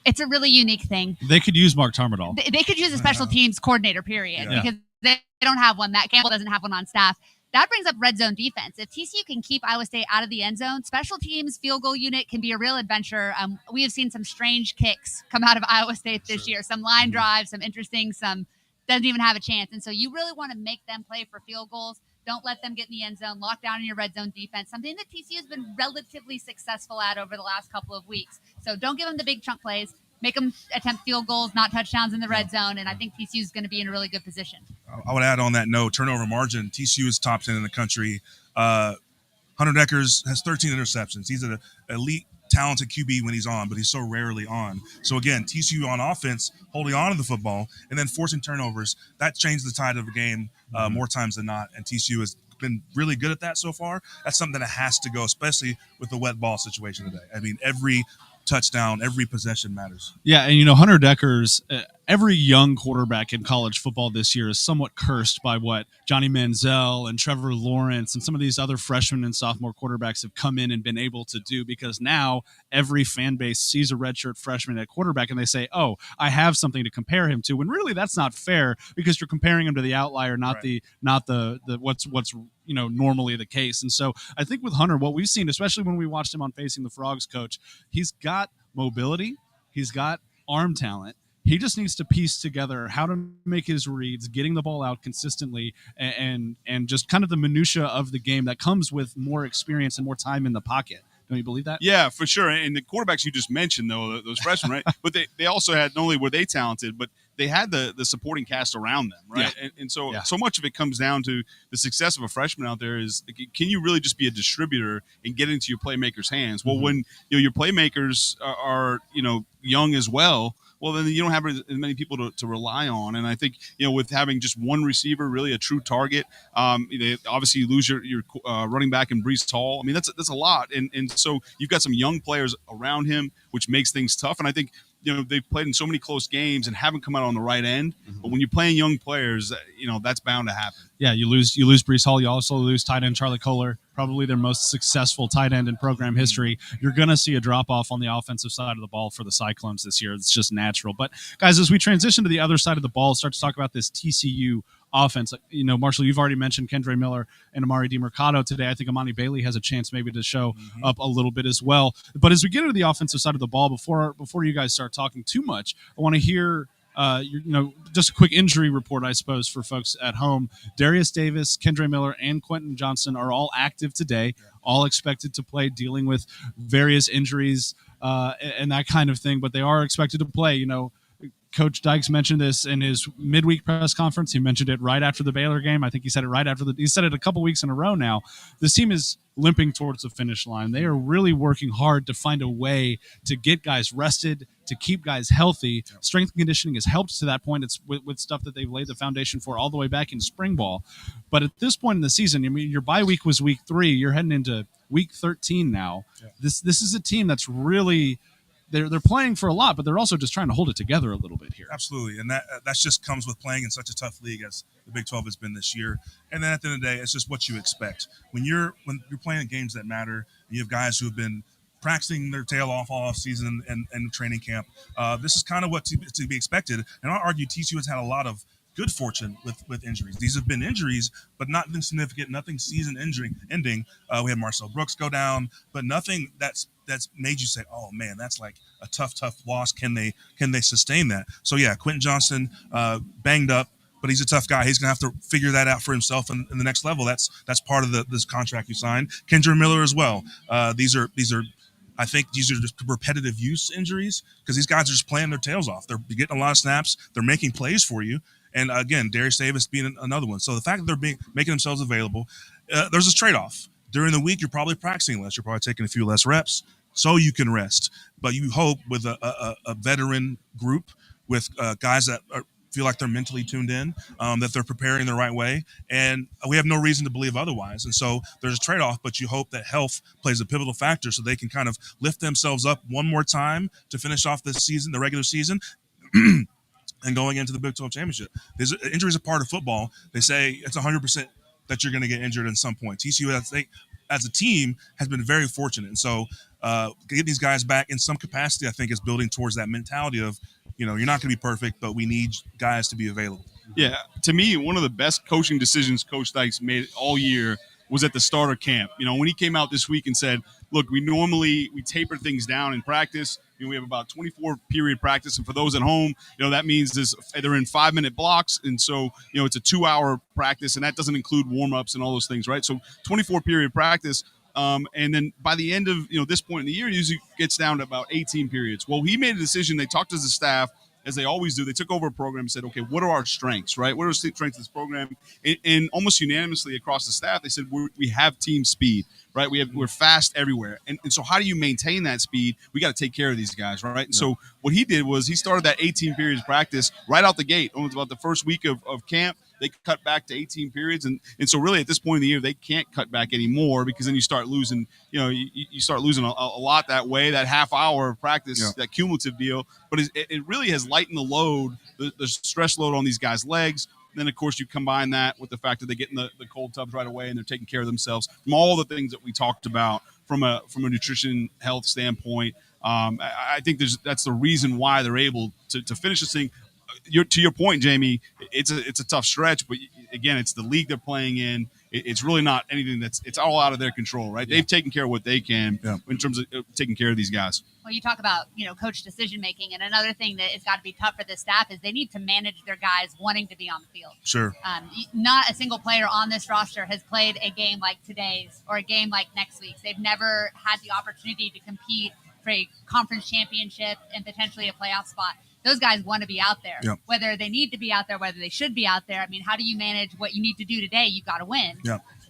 it's a really unique thing. They could use Mark Tarmadol. They could use a special teams coordinator, period, because they don't have one. That Campbell doesn't have one on staff. That brings up red zone defense. If TCU can keep Iowa State out of the end zone, special teams field goal unit can be a real adventure. We have seen some strange kicks come out of Iowa State this year. Some line drives, some interesting, some doesn't even have a chance. And so you really want to make them play for field goals. Don't let them get in the end zone. Lock down in your red zone defense, something that TCU has been relatively successful at over the last couple of weeks. So don't give them the big chunk plays. Make them attempt field goals, not touchdowns in the red zone. And I think TCU is going to be in a really good position. I would add on that note, turnover margin, TCU is top 10 in the country. Hunter Deckers has 13 interceptions. He's an elite, talented QB when he's on, but he's so rarely on. So again, TCU on offense, holding on to the football and then forcing turnovers, that changed the tide of the game more times than not. And TCU has been really good at that so far. That's something that has to go, especially with the wet ball situation today. I mean, every touchdown, every possession matters. Yeah, and Hunter Deckers, every young quarterback in college football this year is somewhat cursed by what Johnny Manziel and Trevor Lawrence and some of these other freshman and sophomore quarterbacks have come in and been able to do, because now every fan base sees a redshirt freshman at quarterback and they say, oh, I have something to compare him to, when really that's not fair, because you're comparing him to the outlier, not the what's normally the case. And so I think with Hunter, what we've seen, especially when we watched him on Facing the Frogs, coach, he's got mobility, he's got arm talent. He just needs to piece together how to make his reads, getting the ball out consistently, and just kind of the minutia of the game that comes with more experience and more time in the pocket. Don't you believe that? Yeah, for sure. And the quarterbacks you just mentioned, though, those freshmen, right? But they also had, not only were they talented, but they had the supporting cast around them, right? Yeah. And so much of it comes down to the success of a freshman out there is, can you really just be a distributor and get into your playmakers' hands? Well, when your playmakers are young as well, well, then you don't have as many people to rely on. And I think, with having just one receiver, really a true target, obviously you lose your running back in Brees Hall. I mean, that's a lot. And so you've got some young players around him, which makes things tough. And I think, they've played in so many close games and haven't come out on the right end. But when you're playing young players, that's bound to happen. Yeah, you lose Brees Hall. You also lose tight end Charlie Kohler, probably their most successful tight end in program history. You're going to see a drop off on the offensive side of the ball for the Cyclones this year. It's just natural. But guys, as we transition to the other side of the ball, start to talk about this TCU offense. Marshall, you've already mentioned Kendre Miller and Amari DiMercado today. I think Amani Bailey has a chance maybe to show up a little bit as well. But as we get into the offensive side of the ball, before you guys start talking too much, I want to hear just a quick injury report, I suppose, for folks at home. Darius Davis, Kendre Miller, and Quentin Johnson are all active today, all expected to play, dealing with various injuries and that kind of thing, but they are expected to play. Coach Dykes mentioned this in his midweek press conference. He mentioned it right after the Baylor game. I think he said it he said it a couple weeks in a row now. This team is limping towards the finish line. They are really working hard to find a way to get guys rested, to keep guys healthy. Strength and conditioning has helped to that point. It's with stuff that they've laid the foundation for all the way back in spring ball. But at this point in the season, your bye week was week 3. You're heading into week 13 now. Yeah. This is a team that's really they're playing for a lot, but they're also just trying to hold it together a little bit here. Absolutely, and that just comes with playing in such a tough league as the Big 12 has been this year. And then at the end of the day, it's just what you expect when you're playing games that matter. And you have guys who have been practicing their tail off season and training camp. This is kind of what to be expected. And I'll argue TCU has had a lot of good fortune with injuries. These have been injuries, but not been significant, nothing season ending. We had Marcel Brooks go down, but nothing that's made you say, oh man, that's like a tough loss. Can they sustain that? So yeah, Quentin Johnson banged up, but he's a tough guy. He's gonna have to figure that out for himself in the next level. That's part of this contract you signed. Kendre Miller as well. These are I think these are just repetitive use injuries because these guys are just playing their tails off. They're getting a lot of snaps. They're making plays for you. And again, Darius Davis being another one. So the fact that they're making themselves available, there's this trade-off. During the week, you're probably practicing less. You're probably taking a few less reps so you can rest. But you hope with a veteran group, with guys that feel like they're mentally tuned in, that they're preparing the right way. And we have no reason to believe otherwise. And so there's a trade-off, but you hope that health plays a pivotal factor so they can kind of lift themselves up one more time to finish off this season, the regular season. And going into the Big 12 championship. Injuries are part of football. They say it's 100% that you're going to get injured at some point. TCU, as a team, has been very fortunate. And so getting these guys back in some capacity, I think, is building towards that mentality of, you're not going to be perfect, but we need guys to be available. Yeah, to me, one of the best coaching decisions Coach Dykes made all year was at the starter camp. When he came out this week and said, look, we taper things down in practice. We have about 24 period practice. And for those at home, that means they're in 5-minute blocks. And so, it's a 2-hour practice, and that doesn't include warm-ups and all those things, right? So 24 period practice. And then by the end of, this point in the year, it usually gets down to about 18 periods. Well, he made a decision. They talked to the staff, as they always do. They took over a program and said, okay, what are our strengths, right? What are the strengths of this program? And almost unanimously across the staff, they said, we have team speed, right? We're fast everywhere. And so how do you maintain that speed? We got to take care of these guys, right? And so what he did was he started that 18 periods practice right out the gate. Almost about the first week of camp. They cut back to 18 periods. And so really at this point in the year, they can't cut back anymore because then you start losing, you start losing a lot that way, that half hour of practice, that cumulative deal. But it really has lightened the load, the stress load on these guys' legs. And then, of course, you combine that with the fact that they get in the cold tubs right away and they're taking care of themselves from all the things that we talked about from a nutrition health standpoint. I think that's the reason why they're able to finish this thing. To your point, Jamie, it's a tough stretch, but again, it's the league they're playing in. It's really not anything it's all out of their control, right? Yeah. They've taken care of what they can in terms of taking care of these guys. Well, you talk about, coach decision making, and another thing that has got to be tough for this staff is they need to manage their guys wanting to be on the field. Sure. Not a single player on this roster has played a game like today's or a game like next week's. They've never had the opportunity to compete for a conference championship and potentially a playoff spot. Those guys want to be out there, whether they need to be out there, whether they should be out there. I mean, how do you manage what you need to do today? You've got to win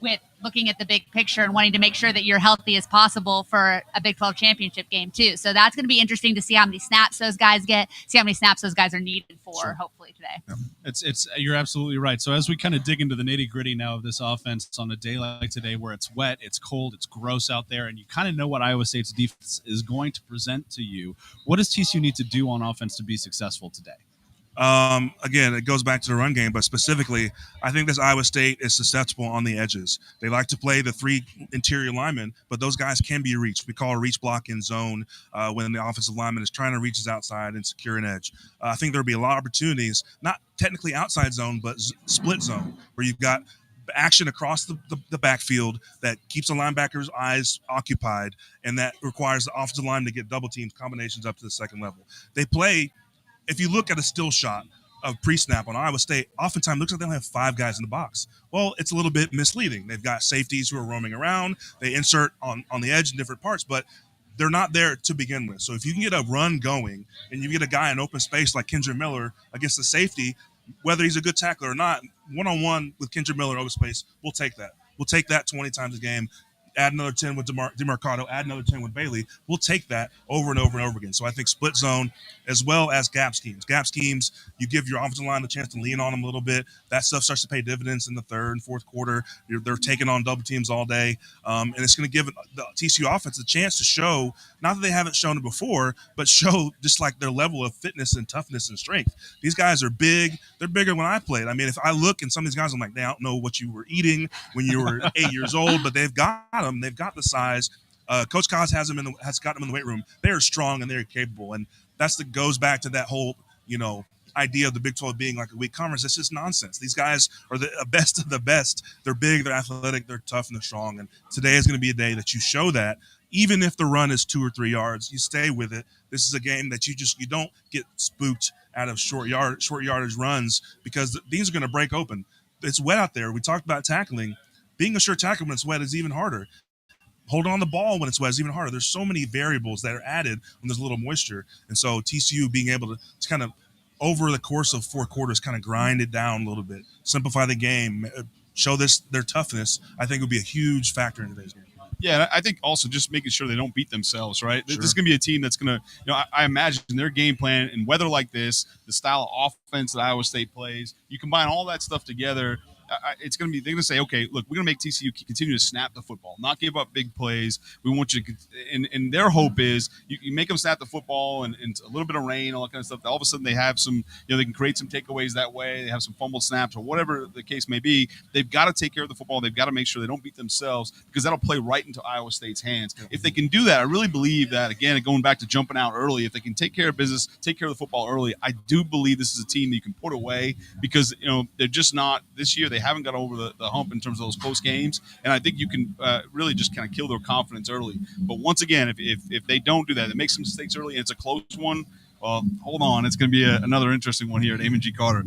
with looking at the big picture and wanting to make sure that you're healthy as possible for a Big 12 championship game too. So that's going to be interesting to see how many snaps those guys get, see how many snaps those guys are needed for, hopefully today. It's you're absolutely right. So as we kind of dig into the nitty gritty now of this offense on a day like today, where it's wet, it's cold, it's gross out there, and you kind of know what Iowa State's defense is going to present to you, what does TCU need to do on offense to be successful today? Again, it goes back to the run game, but specifically, I think this Iowa State is susceptible on the edges. They like to play the 3 interior linemen, but those guys can be reached. We call a reach block in zone when the offensive lineman is trying to reach his outside and secure an edge. I think there'll be a lot of opportunities, not technically outside zone, but split zone, where you've got action across the backfield that keeps the linebacker's eyes occupied, and that requires the offensive line to get double teams, combinations up to the second level. They play. If you look at a still shot of pre-snap on Iowa State, oftentimes it looks like they only have 5 guys in the box. Well, it's a little bit misleading. They've got safeties who are roaming around. They insert on the edge in different parts, but they're not there to begin with. So if you can get a run going and you get a guy in open space like Kendra Miller against the safety, whether he's a good tackler or not, one-on-one with Kendra Miller in open space, we'll take that. We'll take that 20 times a game. Add another 10 with DeMarcado, add another 10 with Bailey. We'll take that over and over and over again. So I think split zone as well as gap schemes. Gap schemes, you give your offensive line the chance to lean on them a little bit. That stuff starts to pay dividends in the third and fourth quarter. They're taking on double teams all day. And it's going to give the TCU offense a chance to show, not that they haven't shown it before, but show just like their level of fitness and toughness and strength. These guys are big. They're bigger than when I played. I mean, if I look and some of these guys, I'm like, they don't know what you were eating when you were 8 years old, but they've got them. They've got the size. Coach Kaz has got them in the weight room. They are strong and they're capable, and goes back to that whole idea of the Big 12 being like a weak conference. It's just nonsense. These guys are the best of the best. They're big, they're athletic, they're tough, and they're strong. And today is going to be a day that you show that. Even if the run is 2 or 3 yards, you stay with it. This is a game that you don't get spooked out of short yardage runs, because these are going to break open. It's wet out there. We talked about tackling. Being a sure tackle when it's wet is even harder. Holding on the ball when it's wet is even harder. There's so many variables that are added when there's a little moisture. And so TCU being able to kind of, over the course of 4 quarters, kind of grind it down a little bit, simplify the game, show their toughness, I think would be a huge factor in today's game. Yeah, I think also just making sure they don't beat themselves, right? Sure. This is going to be a team that's going to, I imagine their game plan in weather like this, the style of offense that Iowa State plays, you combine all that stuff together, it's going to be, they're going to say, okay, look, we're going to make TCU continue to snap the football, not give up big plays. We want you to, and their hope is you make them snap the football and a little bit of rain, all that kind of stuff. All of a sudden they have some, they can create some takeaways that way. They have some fumbled snaps or whatever the case may be. They've got to take care of the football. They've got to make sure they don't beat themselves, because that'll play right into Iowa State's hands. If they can do that, I really believe that, again, going back to jumping out early, if they can take care of business, take care of the football early, I do believe this is a team that you can put away, because, they're just not, this year they haven't got over the hump in terms of those close games, and I think you can really just kind of kill their confidence early. But once again, if they don't do that, they make some mistakes early and it's a close one, well, hold on, it's going to be another interesting one here at Amon G. Carter.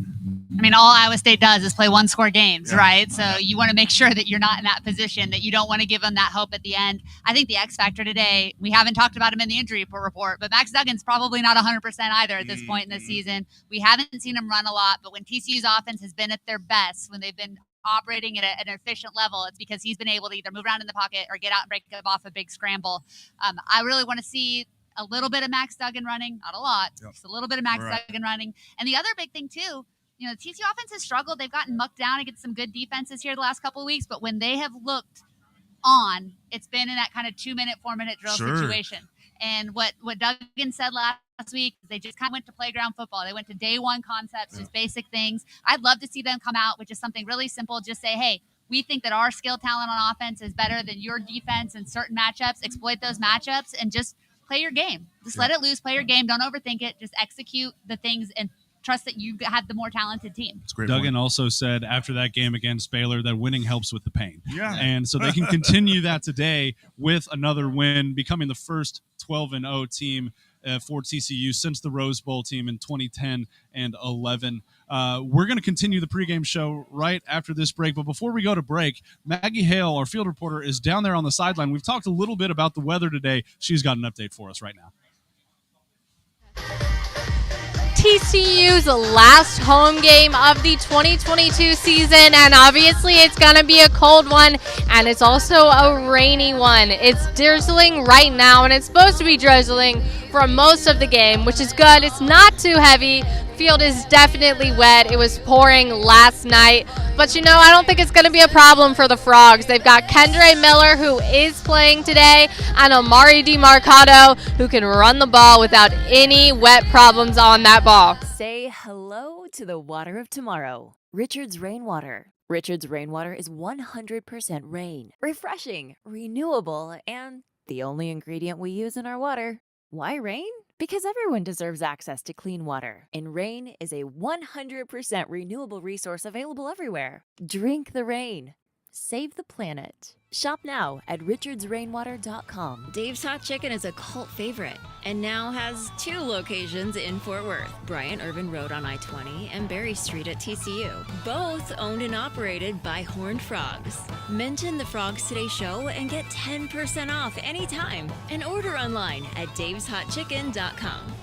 I mean, all Iowa State does is play 1-score games, right? So you want to make sure that you're not in that position, that you don't want to give them that hope at the end. I think the X factor today, we haven't talked about him in the injury report, but Max Duggan's probably not 100% either at this point in the season. We haven't seen him run a lot, but when TCU's offense has been at their best, when they've been operating at an efficient level, it's because he's been able to either move around in the pocket or get out and break up off a big scramble. I really want to see a little bit of Max Duggan running, not a lot, just a little bit of Max Duggan running. And the other big thing too, the TCU offense has struggled. They've gotten mucked down against some good defenses here the last couple of weeks, but when they have looked on, it's been in that kind of 2-minute, 4-minute drill situation. And what Duggan said last week, they just kind of went to playground football. They went to day one concepts, just basic things. I'd love to see them come out with just something really simple. Just say, hey, we think that our skill talent on offense is better than your defense in certain matchups. Exploit those matchups and just play your game. Just let it loose, play your game. Don't overthink it. Just execute the things and trust that you have the more talented team. Duggan also said after that game against Baylor that winning helps with the pain. Yeah. And so they can continue that today with another win, becoming the first 12-0 team for TCU since the Rose Bowl team in 2010 and 11. We're going to continue the pregame show right after this break. But before we go to break, Maggie Hale, our field reporter, is down there on the sideline. We've talked a little bit about the weather today. She's got an update for us right now. TCU's last home game of the 2022 season, and obviously it's going to be a cold one, and it's also a rainy one. It's drizzling right now, and it's supposed to be drizzling for most of the game, which is good. It's not too heavy. Field is definitely wet. It was pouring last night, but I don't think it's going to be a problem for the Frogs. They've got Kendra Miller, who is playing today, and Amari DeMarcado, who can run the ball without any wet problems on that ball. Say hello to the water of tomorrow. Richard's Rainwater. Richard's Rainwater is 100% rain, refreshing, renewable, and the only ingredient we use in our water. Why rain? Because everyone deserves access to clean water, and rain is a 100% renewable resource available everywhere. Drink the rain. Save the planet. Shop now at richardsrainwater.com. Dave's Hot Chicken is a cult favorite and now has 2 locations in Fort Worth, Bryant Irvin Road on I-20 and Berry Street at TCU. Both owned and operated by Horned Frogs. Mention the Frogs Today show and get 10% off anytime. And order online at daveshotchicken.com.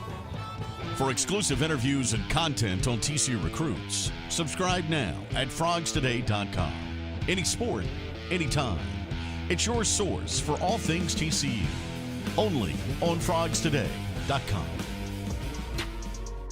For exclusive interviews and content on TCU recruits, subscribe now at frogstoday.com. Any sport, anytime. It's your source for all things TCU. Only on frogstoday.com.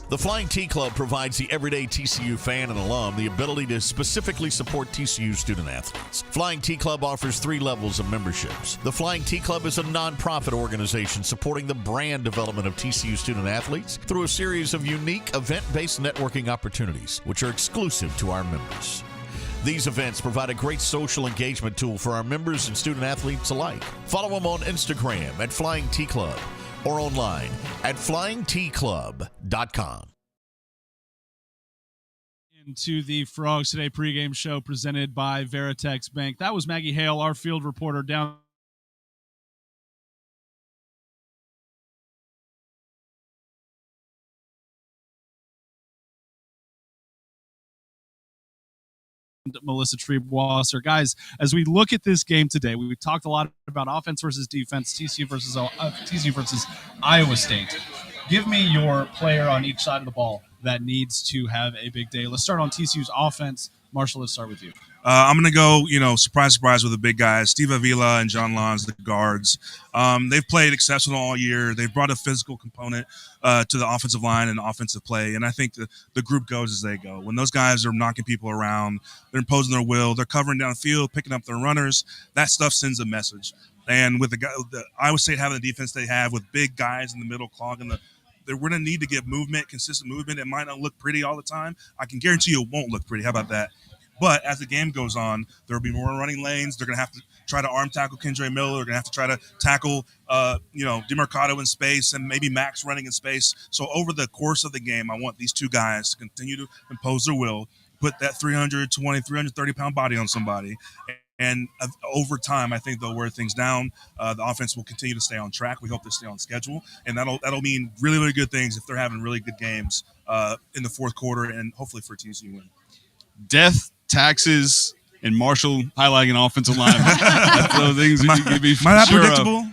The Flying T Club provides the everyday TCU fan and alum the ability to specifically support TCU student athletes. Flying T Club offers 3 levels of memberships. The Flying T Club is a nonprofit organization supporting the brand development of TCU student athletes through a series of unique event-based networking opportunities, which are exclusive to our members. These events provide a great social engagement tool for our members and student athletes alike. Follow them on Instagram at Flying T Club or online at flyingtclub.com. Into the Frogs Today pregame show presented by Veritex Bank. That was Maggie Hale, our field reporter down Melissa Treebwasser. Guys, as we look at this game today, we talked a lot about offense versus defense, TCU versus Iowa State. Give me your player on each side of the ball that needs to have a big day. Let's start on TCU's offense. Marshall, let's start with you. I'm going to go, surprise with the big guys, Steve Avila and John Lons, the guards. They've played exceptional all year. They've brought a physical component to the offensive line and offensive play, and I think the group goes as they go. When those guys are knocking people around, they're imposing their will, they're covering downfield, picking up their runners, that stuff sends a message. And with the Iowa State having the defense they have with big guys in the middle clogging we're going to need to get movement, consistent movement. It might not look pretty all the time. I can guarantee you it won't look pretty. How about that? But as the game goes on, there will be more running lanes. They're going to have to try to arm tackle Kendra Miller. They're going to have to try to tackle, DeMarcado in space and maybe Max running in space. So over the course of the game, I want these 2 guys to continue to impose their will, put that 320, 330-pound body on somebody. And over time, I think they'll wear things down. The offense will continue to stay on track. We hope they stay on schedule, and that'll mean really, really good things if they're having really good games in the fourth quarter, and hopefully for a TCU win. Death, taxes, and Marshall highlighting an offensive line. That's those things you can be Might not sure predictable.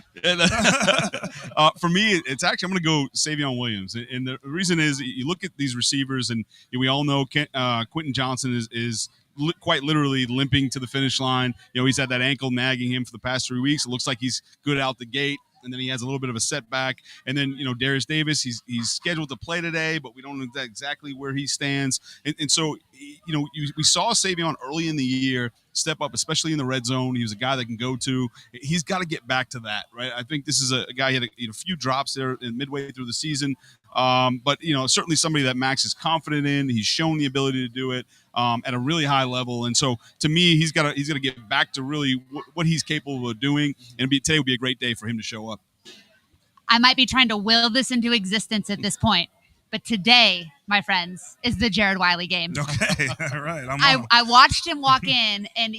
For me, it's actually I'm going to go Savion Williams, and the reason is you look at these receivers, and we all know Quentin Johnson is quite literally limping to the finish line. He's had that ankle nagging him for the past 3 weeks. It looks like he's good out the gate, and then he has a little bit of a setback. And then, Darius Davis, he's scheduled to play today, but we don't know exactly where he stands. And so, we saw Savion early in the year step up, especially in the red zone. He was a guy that can go to. He's got to get back to that, right? I think this is a guy who had a few drops there midway through the season. But certainly somebody that Max is confident in. He's shown the ability to do it at a really high level, and so to me, he's got to get back to really what he's capable of doing. And today would be a great day for him to show up. I might be trying to will this into existence at this point, but today, my friends, is the Jared Wiley game. Okay, all right. I watched him walk in, and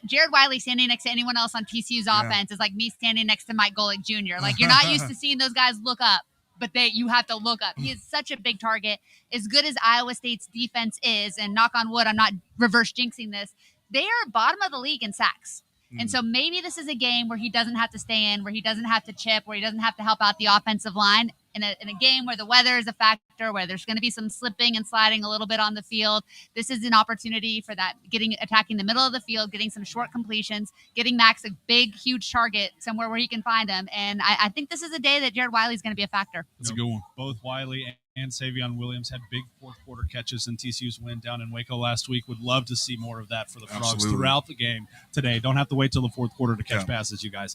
Jared Wiley standing next to anyone else on TCU's offense is like me standing next to Mike Golick Jr. Like, you're not used to seeing those guys look up, but you have to look up. He is such a big target. As good as Iowa State's defense is, and knock on wood, I'm not reverse jinxing this, they are bottom of the league in sacks. And so maybe this is a game where he doesn't have to stay in, where he doesn't have to chip, where he doesn't have to help out the offensive line. In a game where the weather is a factor, where there's going to be some slipping and sliding a little bit on the field, this is an opportunity for that, attacking the middle of the field, getting some short completions, getting Max a big, huge target somewhere where he can find him. And I think this is a day that Jared Wiley is going to be a factor. That's a good one. Both Wiley and Savion Williams had big fourth quarter catches in TCU's win down in Waco last week. Would love to see more of that for the Frogs throughout the game today. Don't have to wait till the fourth quarter to catch passes, you guys.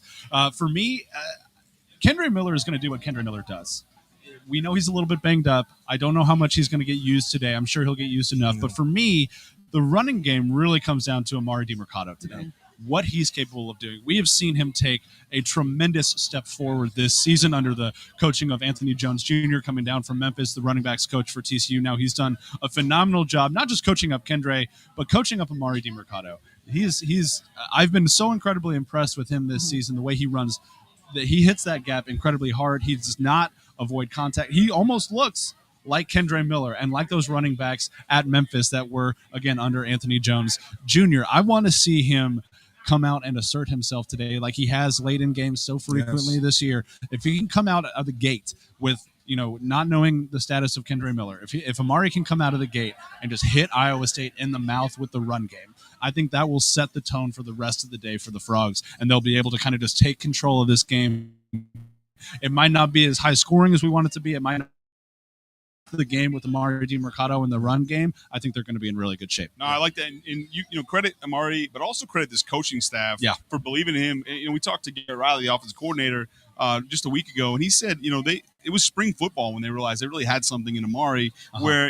For me, Kendra Miller is going to do what Kendra Miller does. we know he's a little bit banged up. I don't know how much he's going to get used today. I'm sure he'll get used enough. But for me, the running game really comes down to Amari DiMercato today. What he's capable of doing. We have seen him take a tremendous step forward this season under the coaching of Anthony Jones Jr. coming down from Memphis, the running backs coach for TCU. Now he's done a phenomenal job, not just coaching up Kendre, but coaching up Amari DiMercato. I've been so incredibly impressed with him this season, the way he runs, that he hits that gap incredibly hard. He does not avoid contact. He almost looks like Kendre Miller and like those running backs at Memphis that were, again, under Anthony Jones Jr. I want to see him come out and assert himself today like he has late in games so frequently this year. If he can come out of the gate with, not knowing the status of Kendre Miller, if Amari can come out of the gate and just hit Iowa State in the mouth with the run game, I think that will set the tone for the rest of the day for the Frogs, and they'll be able to kind of just take control of this game. It might not be as high scoring as we want it to be. It might not the game with Amari DiMercato in the run game. I think they're going to be in really good shape. No, I like that, and you credit Amari, but also credit this coaching staff for believing in him. And, we talked to Garrett Riley, the offensive coordinator, just a week ago, and he said, it was spring football when they realized they really had something in Amari, where,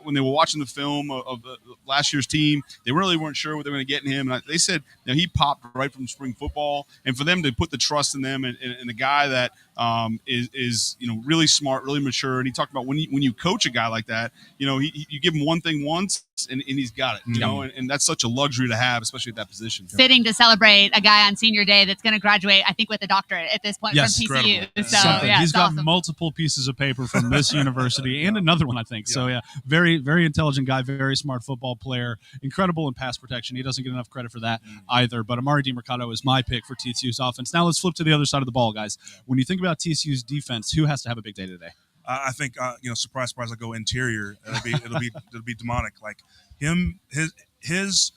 when they were watching the film of the last year's team, they really weren't sure what they were going to get in him. And they said, he popped right from spring football, and for them to put the trust in them and the guy that is really smart, really mature. And he talked about when you coach a guy like that, you give him one thing once and he's got it, and that's such a luxury to have, especially at that position. Fitting to celebrate a guy on senior day that's going to graduate, I think, with a doctorate at this point from TCU. So he's got awesome. multiple pieces of paper from this university and another one, I think. So very, very intelligent guy, very smart football player, incredible in pass protection. He doesn't get enough credit for that either. But Amari DiMercato is my pick for TCU's offense. Now let's flip to the other side of the ball, guys. When you think about TCU's defense, who has to have a big day today? I think surprise, surprise. I go interior. It'll be demonic. Like his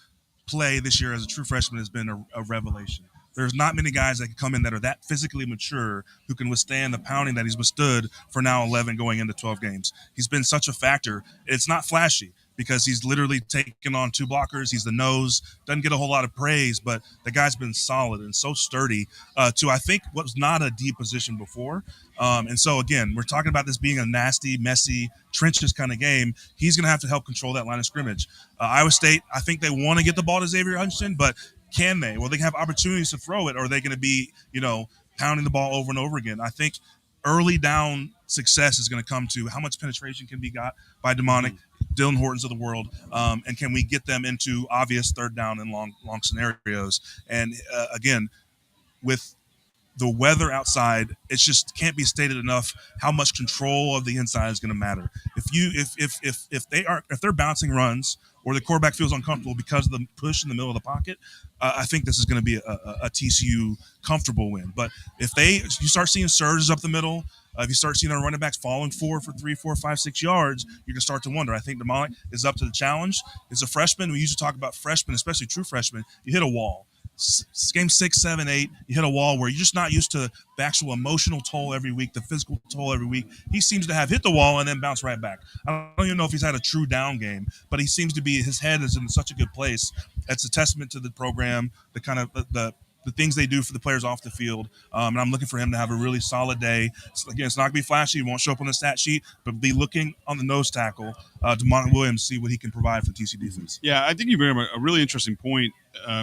play this year as a true freshman has been a revelation. There's not many guys that can come in that are that physically mature who can withstand the pounding that he's withstood for now 11 going into 12 games. He's been such a factor. It's not flashy because he's literally taken on two blockers. He's the nose, doesn't get a whole lot of praise, but the guy's been solid and so sturdy to, I think, what was not a deep position before. And so, again, we're talking about this being a nasty, messy, trenches kind of game. He's going to have to help control that line of scrimmage. Iowa State, I think they want to get the ball to Xavier Hutchinson, but can they? Well, they have opportunities to throw it, or are they going to be, pounding the ball over and over again? I think early down success is going to come to how much penetration can be got by demonic Dylan Hortons of the world, and can we get them into obvious third down and long scenarios? And again, with the weather outside, it just can't be stated enough how much control of the inside is going to matter. If they're bouncing runs or the quarterback feels uncomfortable because of the push in the middle of the pocket, I think this is going to be a TCU comfortable win. But if you start seeing surges up the middle, if you start seeing our running backs falling for 3, 4, 5, 6 yards, you can start to wonder. I think Demonic is up to the challenge. As a freshman, we usually talk about freshmen, especially true freshmen, you hit a wall. Game 6, 7, 8, you hit a wall where you're just not used to the actual emotional toll every week, the physical toll every week. He seems to have hit the wall and then bounce right back. I don't even know if he's had a true down game, but he seems to be, his head is in such a good place. That's a testament to the program, the kind of the things they do for the players off the field. And I'm looking for him to have a really solid day. Again, it's not going to be flashy. He won't show up on the stat sheet, but be looking on the nose tackle, DeMont Williams, see what he can provide for the TC defense. Yeah, I think you bring up a really interesting point,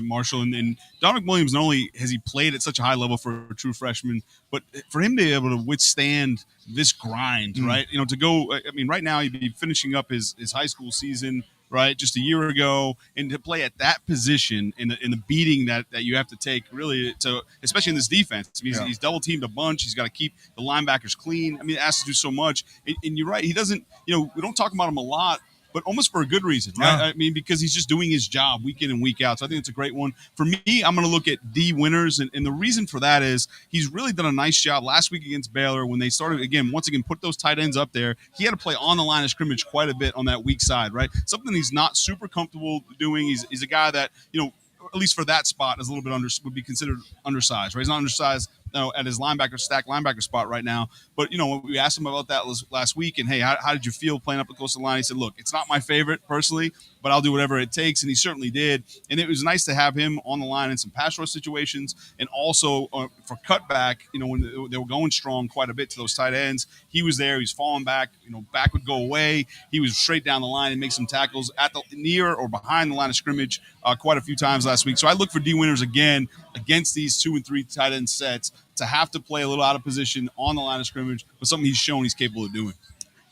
Marshall. And Dominic Williams, not only has he played at such a high level for a true freshman, but for him to be able to withstand this grind, right? To go, right now he'd be finishing up his high school season, right, just a year ago, and to play at that position in the beating that you have to take, really, especially in this defense. He's double teamed a bunch. He's got to keep the linebackers clean. It has to do so much. And you're right, he doesn't. We don't talk about him a lot, but almost for a good reason, right? Because he's just doing his job week in and week out. So I think it's a great one. For me, I'm going to look at D winners, and the reason for that is he's really done a nice job last week against Baylor when they started, once again, put those tight ends up there. He had to play on the line of scrimmage quite a bit on that weak side, right? Something he's not super comfortable doing. He's a guy that, at least for that spot, is a little bit would be considered undersized, right? He's not undersized at his stack linebacker spot right now. But when we asked him about that last week, and hey, how did you feel playing up close to the line? He said, "Look, it's not my favorite personally, but I'll do whatever it takes," and he certainly did. And it was nice to have him on the line in some pass rush situations, and also for cutback. When they were going strong quite a bit to those tight ends, he was there. He was falling back. Back would go away. He was straight down the line and make some tackles at the near or behind the line of scrimmage quite a few times last week. So I look for D. Winters again against these 2 and 3 tight end sets to have to play a little out of position on the line of scrimmage, but something he's shown he's capable of doing.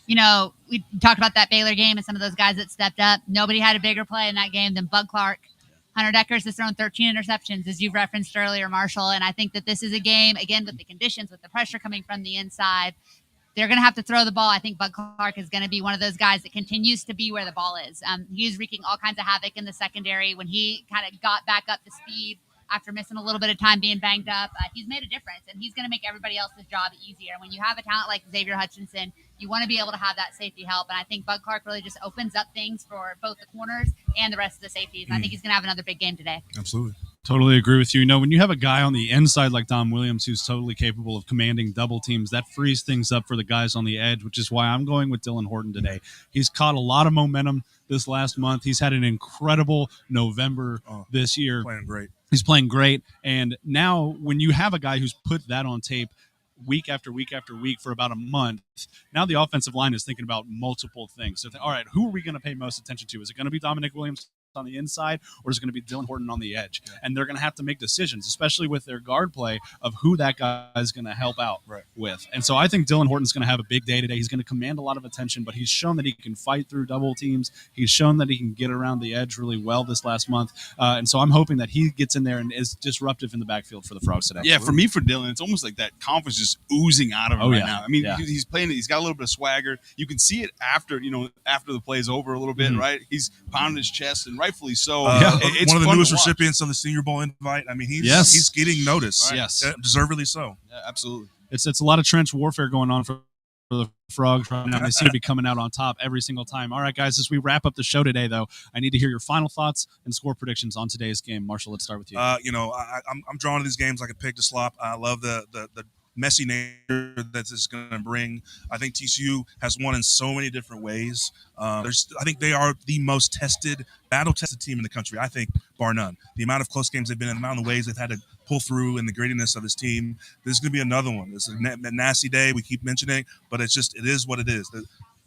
We talked about that Baylor game and some of those guys that stepped up. Nobody had a bigger play in that game than Bud Clark. Hunter Deckers has thrown 13 interceptions, as you've referenced earlier, Marshall. And I think that this is a game, again, with the conditions, with the pressure coming from the inside, they're going to have to throw the ball. I think Bud Clark is going to be one of those guys that continues to be where the ball is. He's wreaking all kinds of havoc in the secondary. When he kind of got back up to speed after missing a little bit of time being banged up, he's made a difference, and he's going to make everybody else's job easier. When you have a talent like Xavier Hutchinson, you want to be able to have that safety help, and I think Bud Clark really just opens up things for both the corners and the rest of the safeties. And I think he's going to have another big game today. Absolutely. Totally agree with you. When you have a guy on the inside like Dom Williams who's totally capable of commanding double teams, that frees things up for the guys on the edge, which is why I'm going with Dylan Horton today. He's caught a lot of momentum this last month. He's had an incredible November this year. Playing great. He's playing great. And now when you have a guy who's put that on tape week after week after week for about a month, now the offensive line is thinking about multiple things. So, all right, who are we going to pay most attention to? Is it going to be Dominic Williams on the inside, or is it going to be Dylan Horton on the edge? And they're going to have to make decisions, especially with their guard play, of who that guy is going to help out with. And so I think Dylan Horton's going to have a big day today. He's going to command a lot of attention, but he's shown that he can fight through double teams. He's shown that he can get around the edge really well this last month. And so I'm hoping that he gets in there and is disruptive in the backfield for the Frogs today. Yeah, for Dylan, it's almost like that confidence just oozing out of him now. I mean, he's playing. He's got a little bit of swagger. You can see it after the play's over a little bit, right? He's pounding his chest, and rightfully so. It's one of the fun newest to watch. recipients of the Senior Bowl invite. I mean, he's getting noticed. Yes, deservedly so. Yeah, absolutely. It's a lot of trench warfare going on for the Frogs right now. They seem to be coming out on top every single time. All right, guys, as we wrap up the show today, though, I need to hear your final thoughts and score predictions on today's game. Marshall, let's start with you. I'm drawn to these games like a pig to slop. I love the messy nature that this is going to bring. I think TCU has won in so many different ways. I think they are the most battle-tested team in the country, I think, bar none. The amount of close games they've been in, the amount of ways they've had to pull through, and the grittiness of this team. This is going to be another one. It's a nasty day. We keep mentioning, but it is what it is.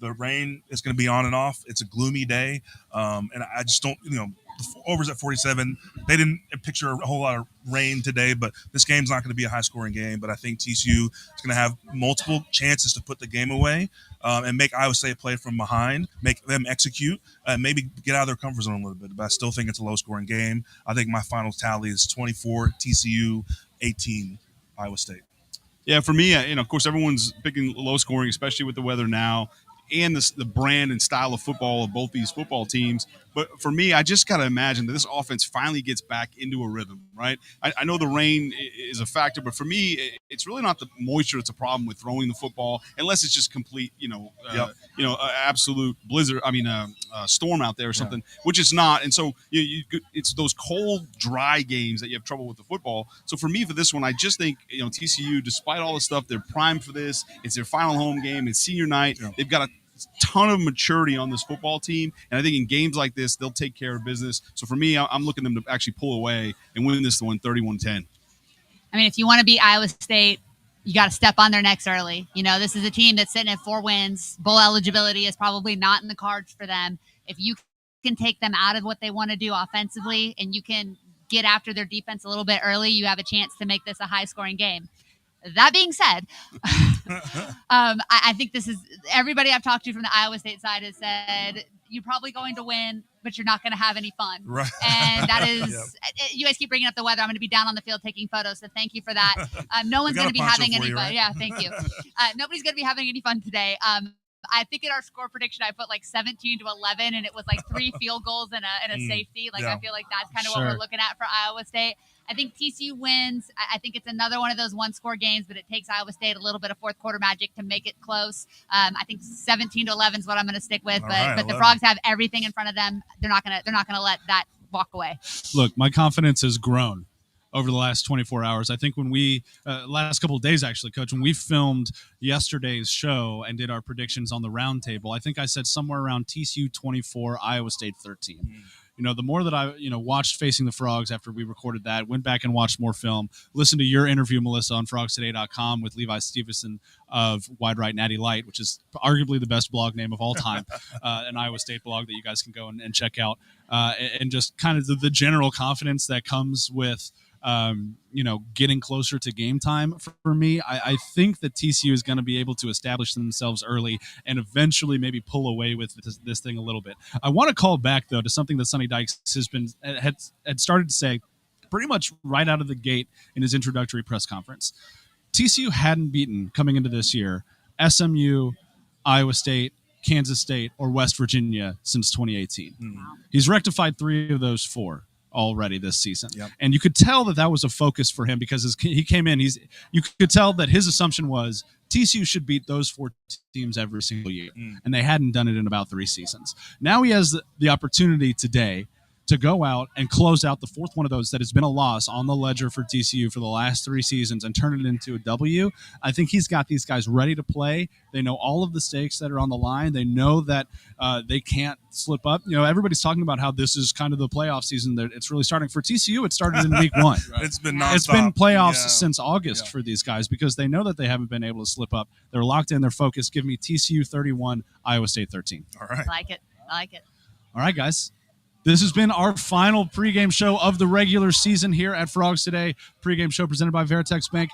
The rain is going to be on and off. It's a gloomy day, and I just don't, the overs at 47. They didn't picture a whole lot of rain today, but this game's not going to be a high-scoring game. But I think TCU is going to have multiple chances to put the game away and make Iowa State play from behind, make them execute, maybe get out of their comfort zone a little bit. But I still think it's a low-scoring game. I think my final tally is 24 TCU, 18 Iowa State. Yeah, for me, of course, everyone's picking low scoring, especially with the weather now and the brand and style of football of both these football teams. But for me, I just got to imagine that this offense finally gets back into a rhythm, right? I know the rain is a factor, but for me, it's really not the moisture that's a problem with throwing the football, unless it's just complete, absolute blizzard. Storm out there or something, which it's not. And so it's those cold, dry games that you have trouble with the football. So for me, for this one, I just think, TCU, despite all the stuff, they're primed for this. It's their final home game. It's senior night. Yeah. They've got a ton of maturity on this football team, and I think in games like this they'll take care of business. So for me, I'm looking them to actually pull away and win this one 31-10. I mean, if you want to beat Iowa State, you got to step on their necks early. This is a team that's sitting at 4 wins. Bowl eligibility is probably not in the cards for them. If you can take them out of what they want to do offensively and you can get after their defense a little bit early, you have a chance to make this a high-scoring game. That being said, I think this is everybody I've talked to from the Iowa State side has said you're probably going to win, but you're not going to have any fun. Right. And that is, you guys keep bringing up the weather. I'm going to be down on the field taking photos, so thank you for that. No one's going to be having any fun. Right? Yeah, thank you. Nobody's going to be having any fun today. I think in our score prediction, I put like 17-11, and it was like 3 field goals and a safety. I feel like that's kind of what we're looking at for Iowa State. I think TCU wins. I think it's another one of those one-score games, but it takes Iowa State a little bit of fourth quarter magic to make it close. I think 17-11 is what I'm going to stick with. But the Frogs have everything in front of them. They're not going to let that walk away. Look, my confidence has grown over the last 24 hours. I think when we last couple of days, actually, Coach, when we filmed yesterday's show and did our predictions on the roundtable, I think I said somewhere around TCU 24, Iowa State 13. The more that I, watched Facing the Frogs after we recorded that, went back and watched more film, listened to your interview, Melissa, on frogstoday.com with Levi Stevenson of Wide Right Natty Light, which is arguably the best blog name of all time, an Iowa State blog that you guys can go and check out, and just kind of the general confidence that comes with getting closer to game time for me. I think that TCU is going to be able to establish themselves early and eventually maybe pull away with this thing a little bit. I want to call back, though, to something that Sonny Dykes had started to say pretty much right out of the gate in his introductory press conference. TCU hadn't beaten, coming into this year, SMU, Iowa State, Kansas State, or West Virginia since 2018. He's rectified 3 of those 4 already this season. Yep. And you could tell that was a focus for him because he came in, you could tell that his assumption was TCU should beat those 4 teams every single year. And they hadn't done it in about 3 seasons. Now he has the opportunity today to go out and close out the 4th one of those that has been a loss on the ledger for TCU for the last 3 seasons and turn it into a W. I think he's got these guys ready to play. They know all of the stakes that are on the line. They know that they can't slip up. Everybody's talking about how this is kind of the playoff season. That it's really starting for TCU. It started in week 1. It's been nonstop. It's been playoffs since August for these guys because they know that they haven't been able to slip up. They're locked in. They're focused. Give me TCU 31, Iowa State 13. All right. I like it. All right, guys. This has been our final pregame show of the regular season here at Frogs Today. Pregame show presented by Veritex Bank.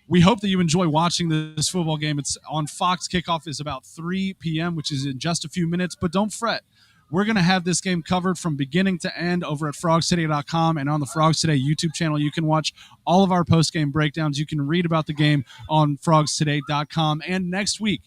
We hope that you enjoy watching this football game. It's on Fox. Kickoff is about 3 p.m., which is in just a few minutes. But don't fret. We're going to have this game covered from beginning to end over at frogstoday.com and on the Frogs Today YouTube channel. You can watch all of our post-game breakdowns. You can read about the game on frogstoday.com. And next week,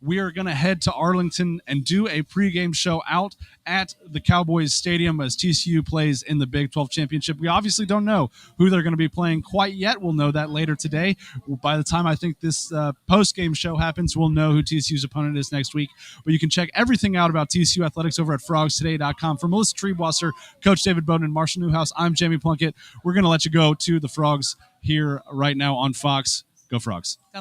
we are going to head to Arlington and do a pregame show out at the Cowboys Stadium as TCU plays in the Big 12 Championship. We obviously don't know who they're going to be playing quite yet. We'll know that later today. By the time I think this postgame show happens, we'll know who TCU's opponent is next week. But you can check everything out about TCU athletics over at frogstoday.com. For Melissa Treebwasser, Coach David Bowden, and Marshall Newhouse, I'm Jamie Plunkett. We're going to let you go to the Frogs here right now on Fox. Go Frogs. Go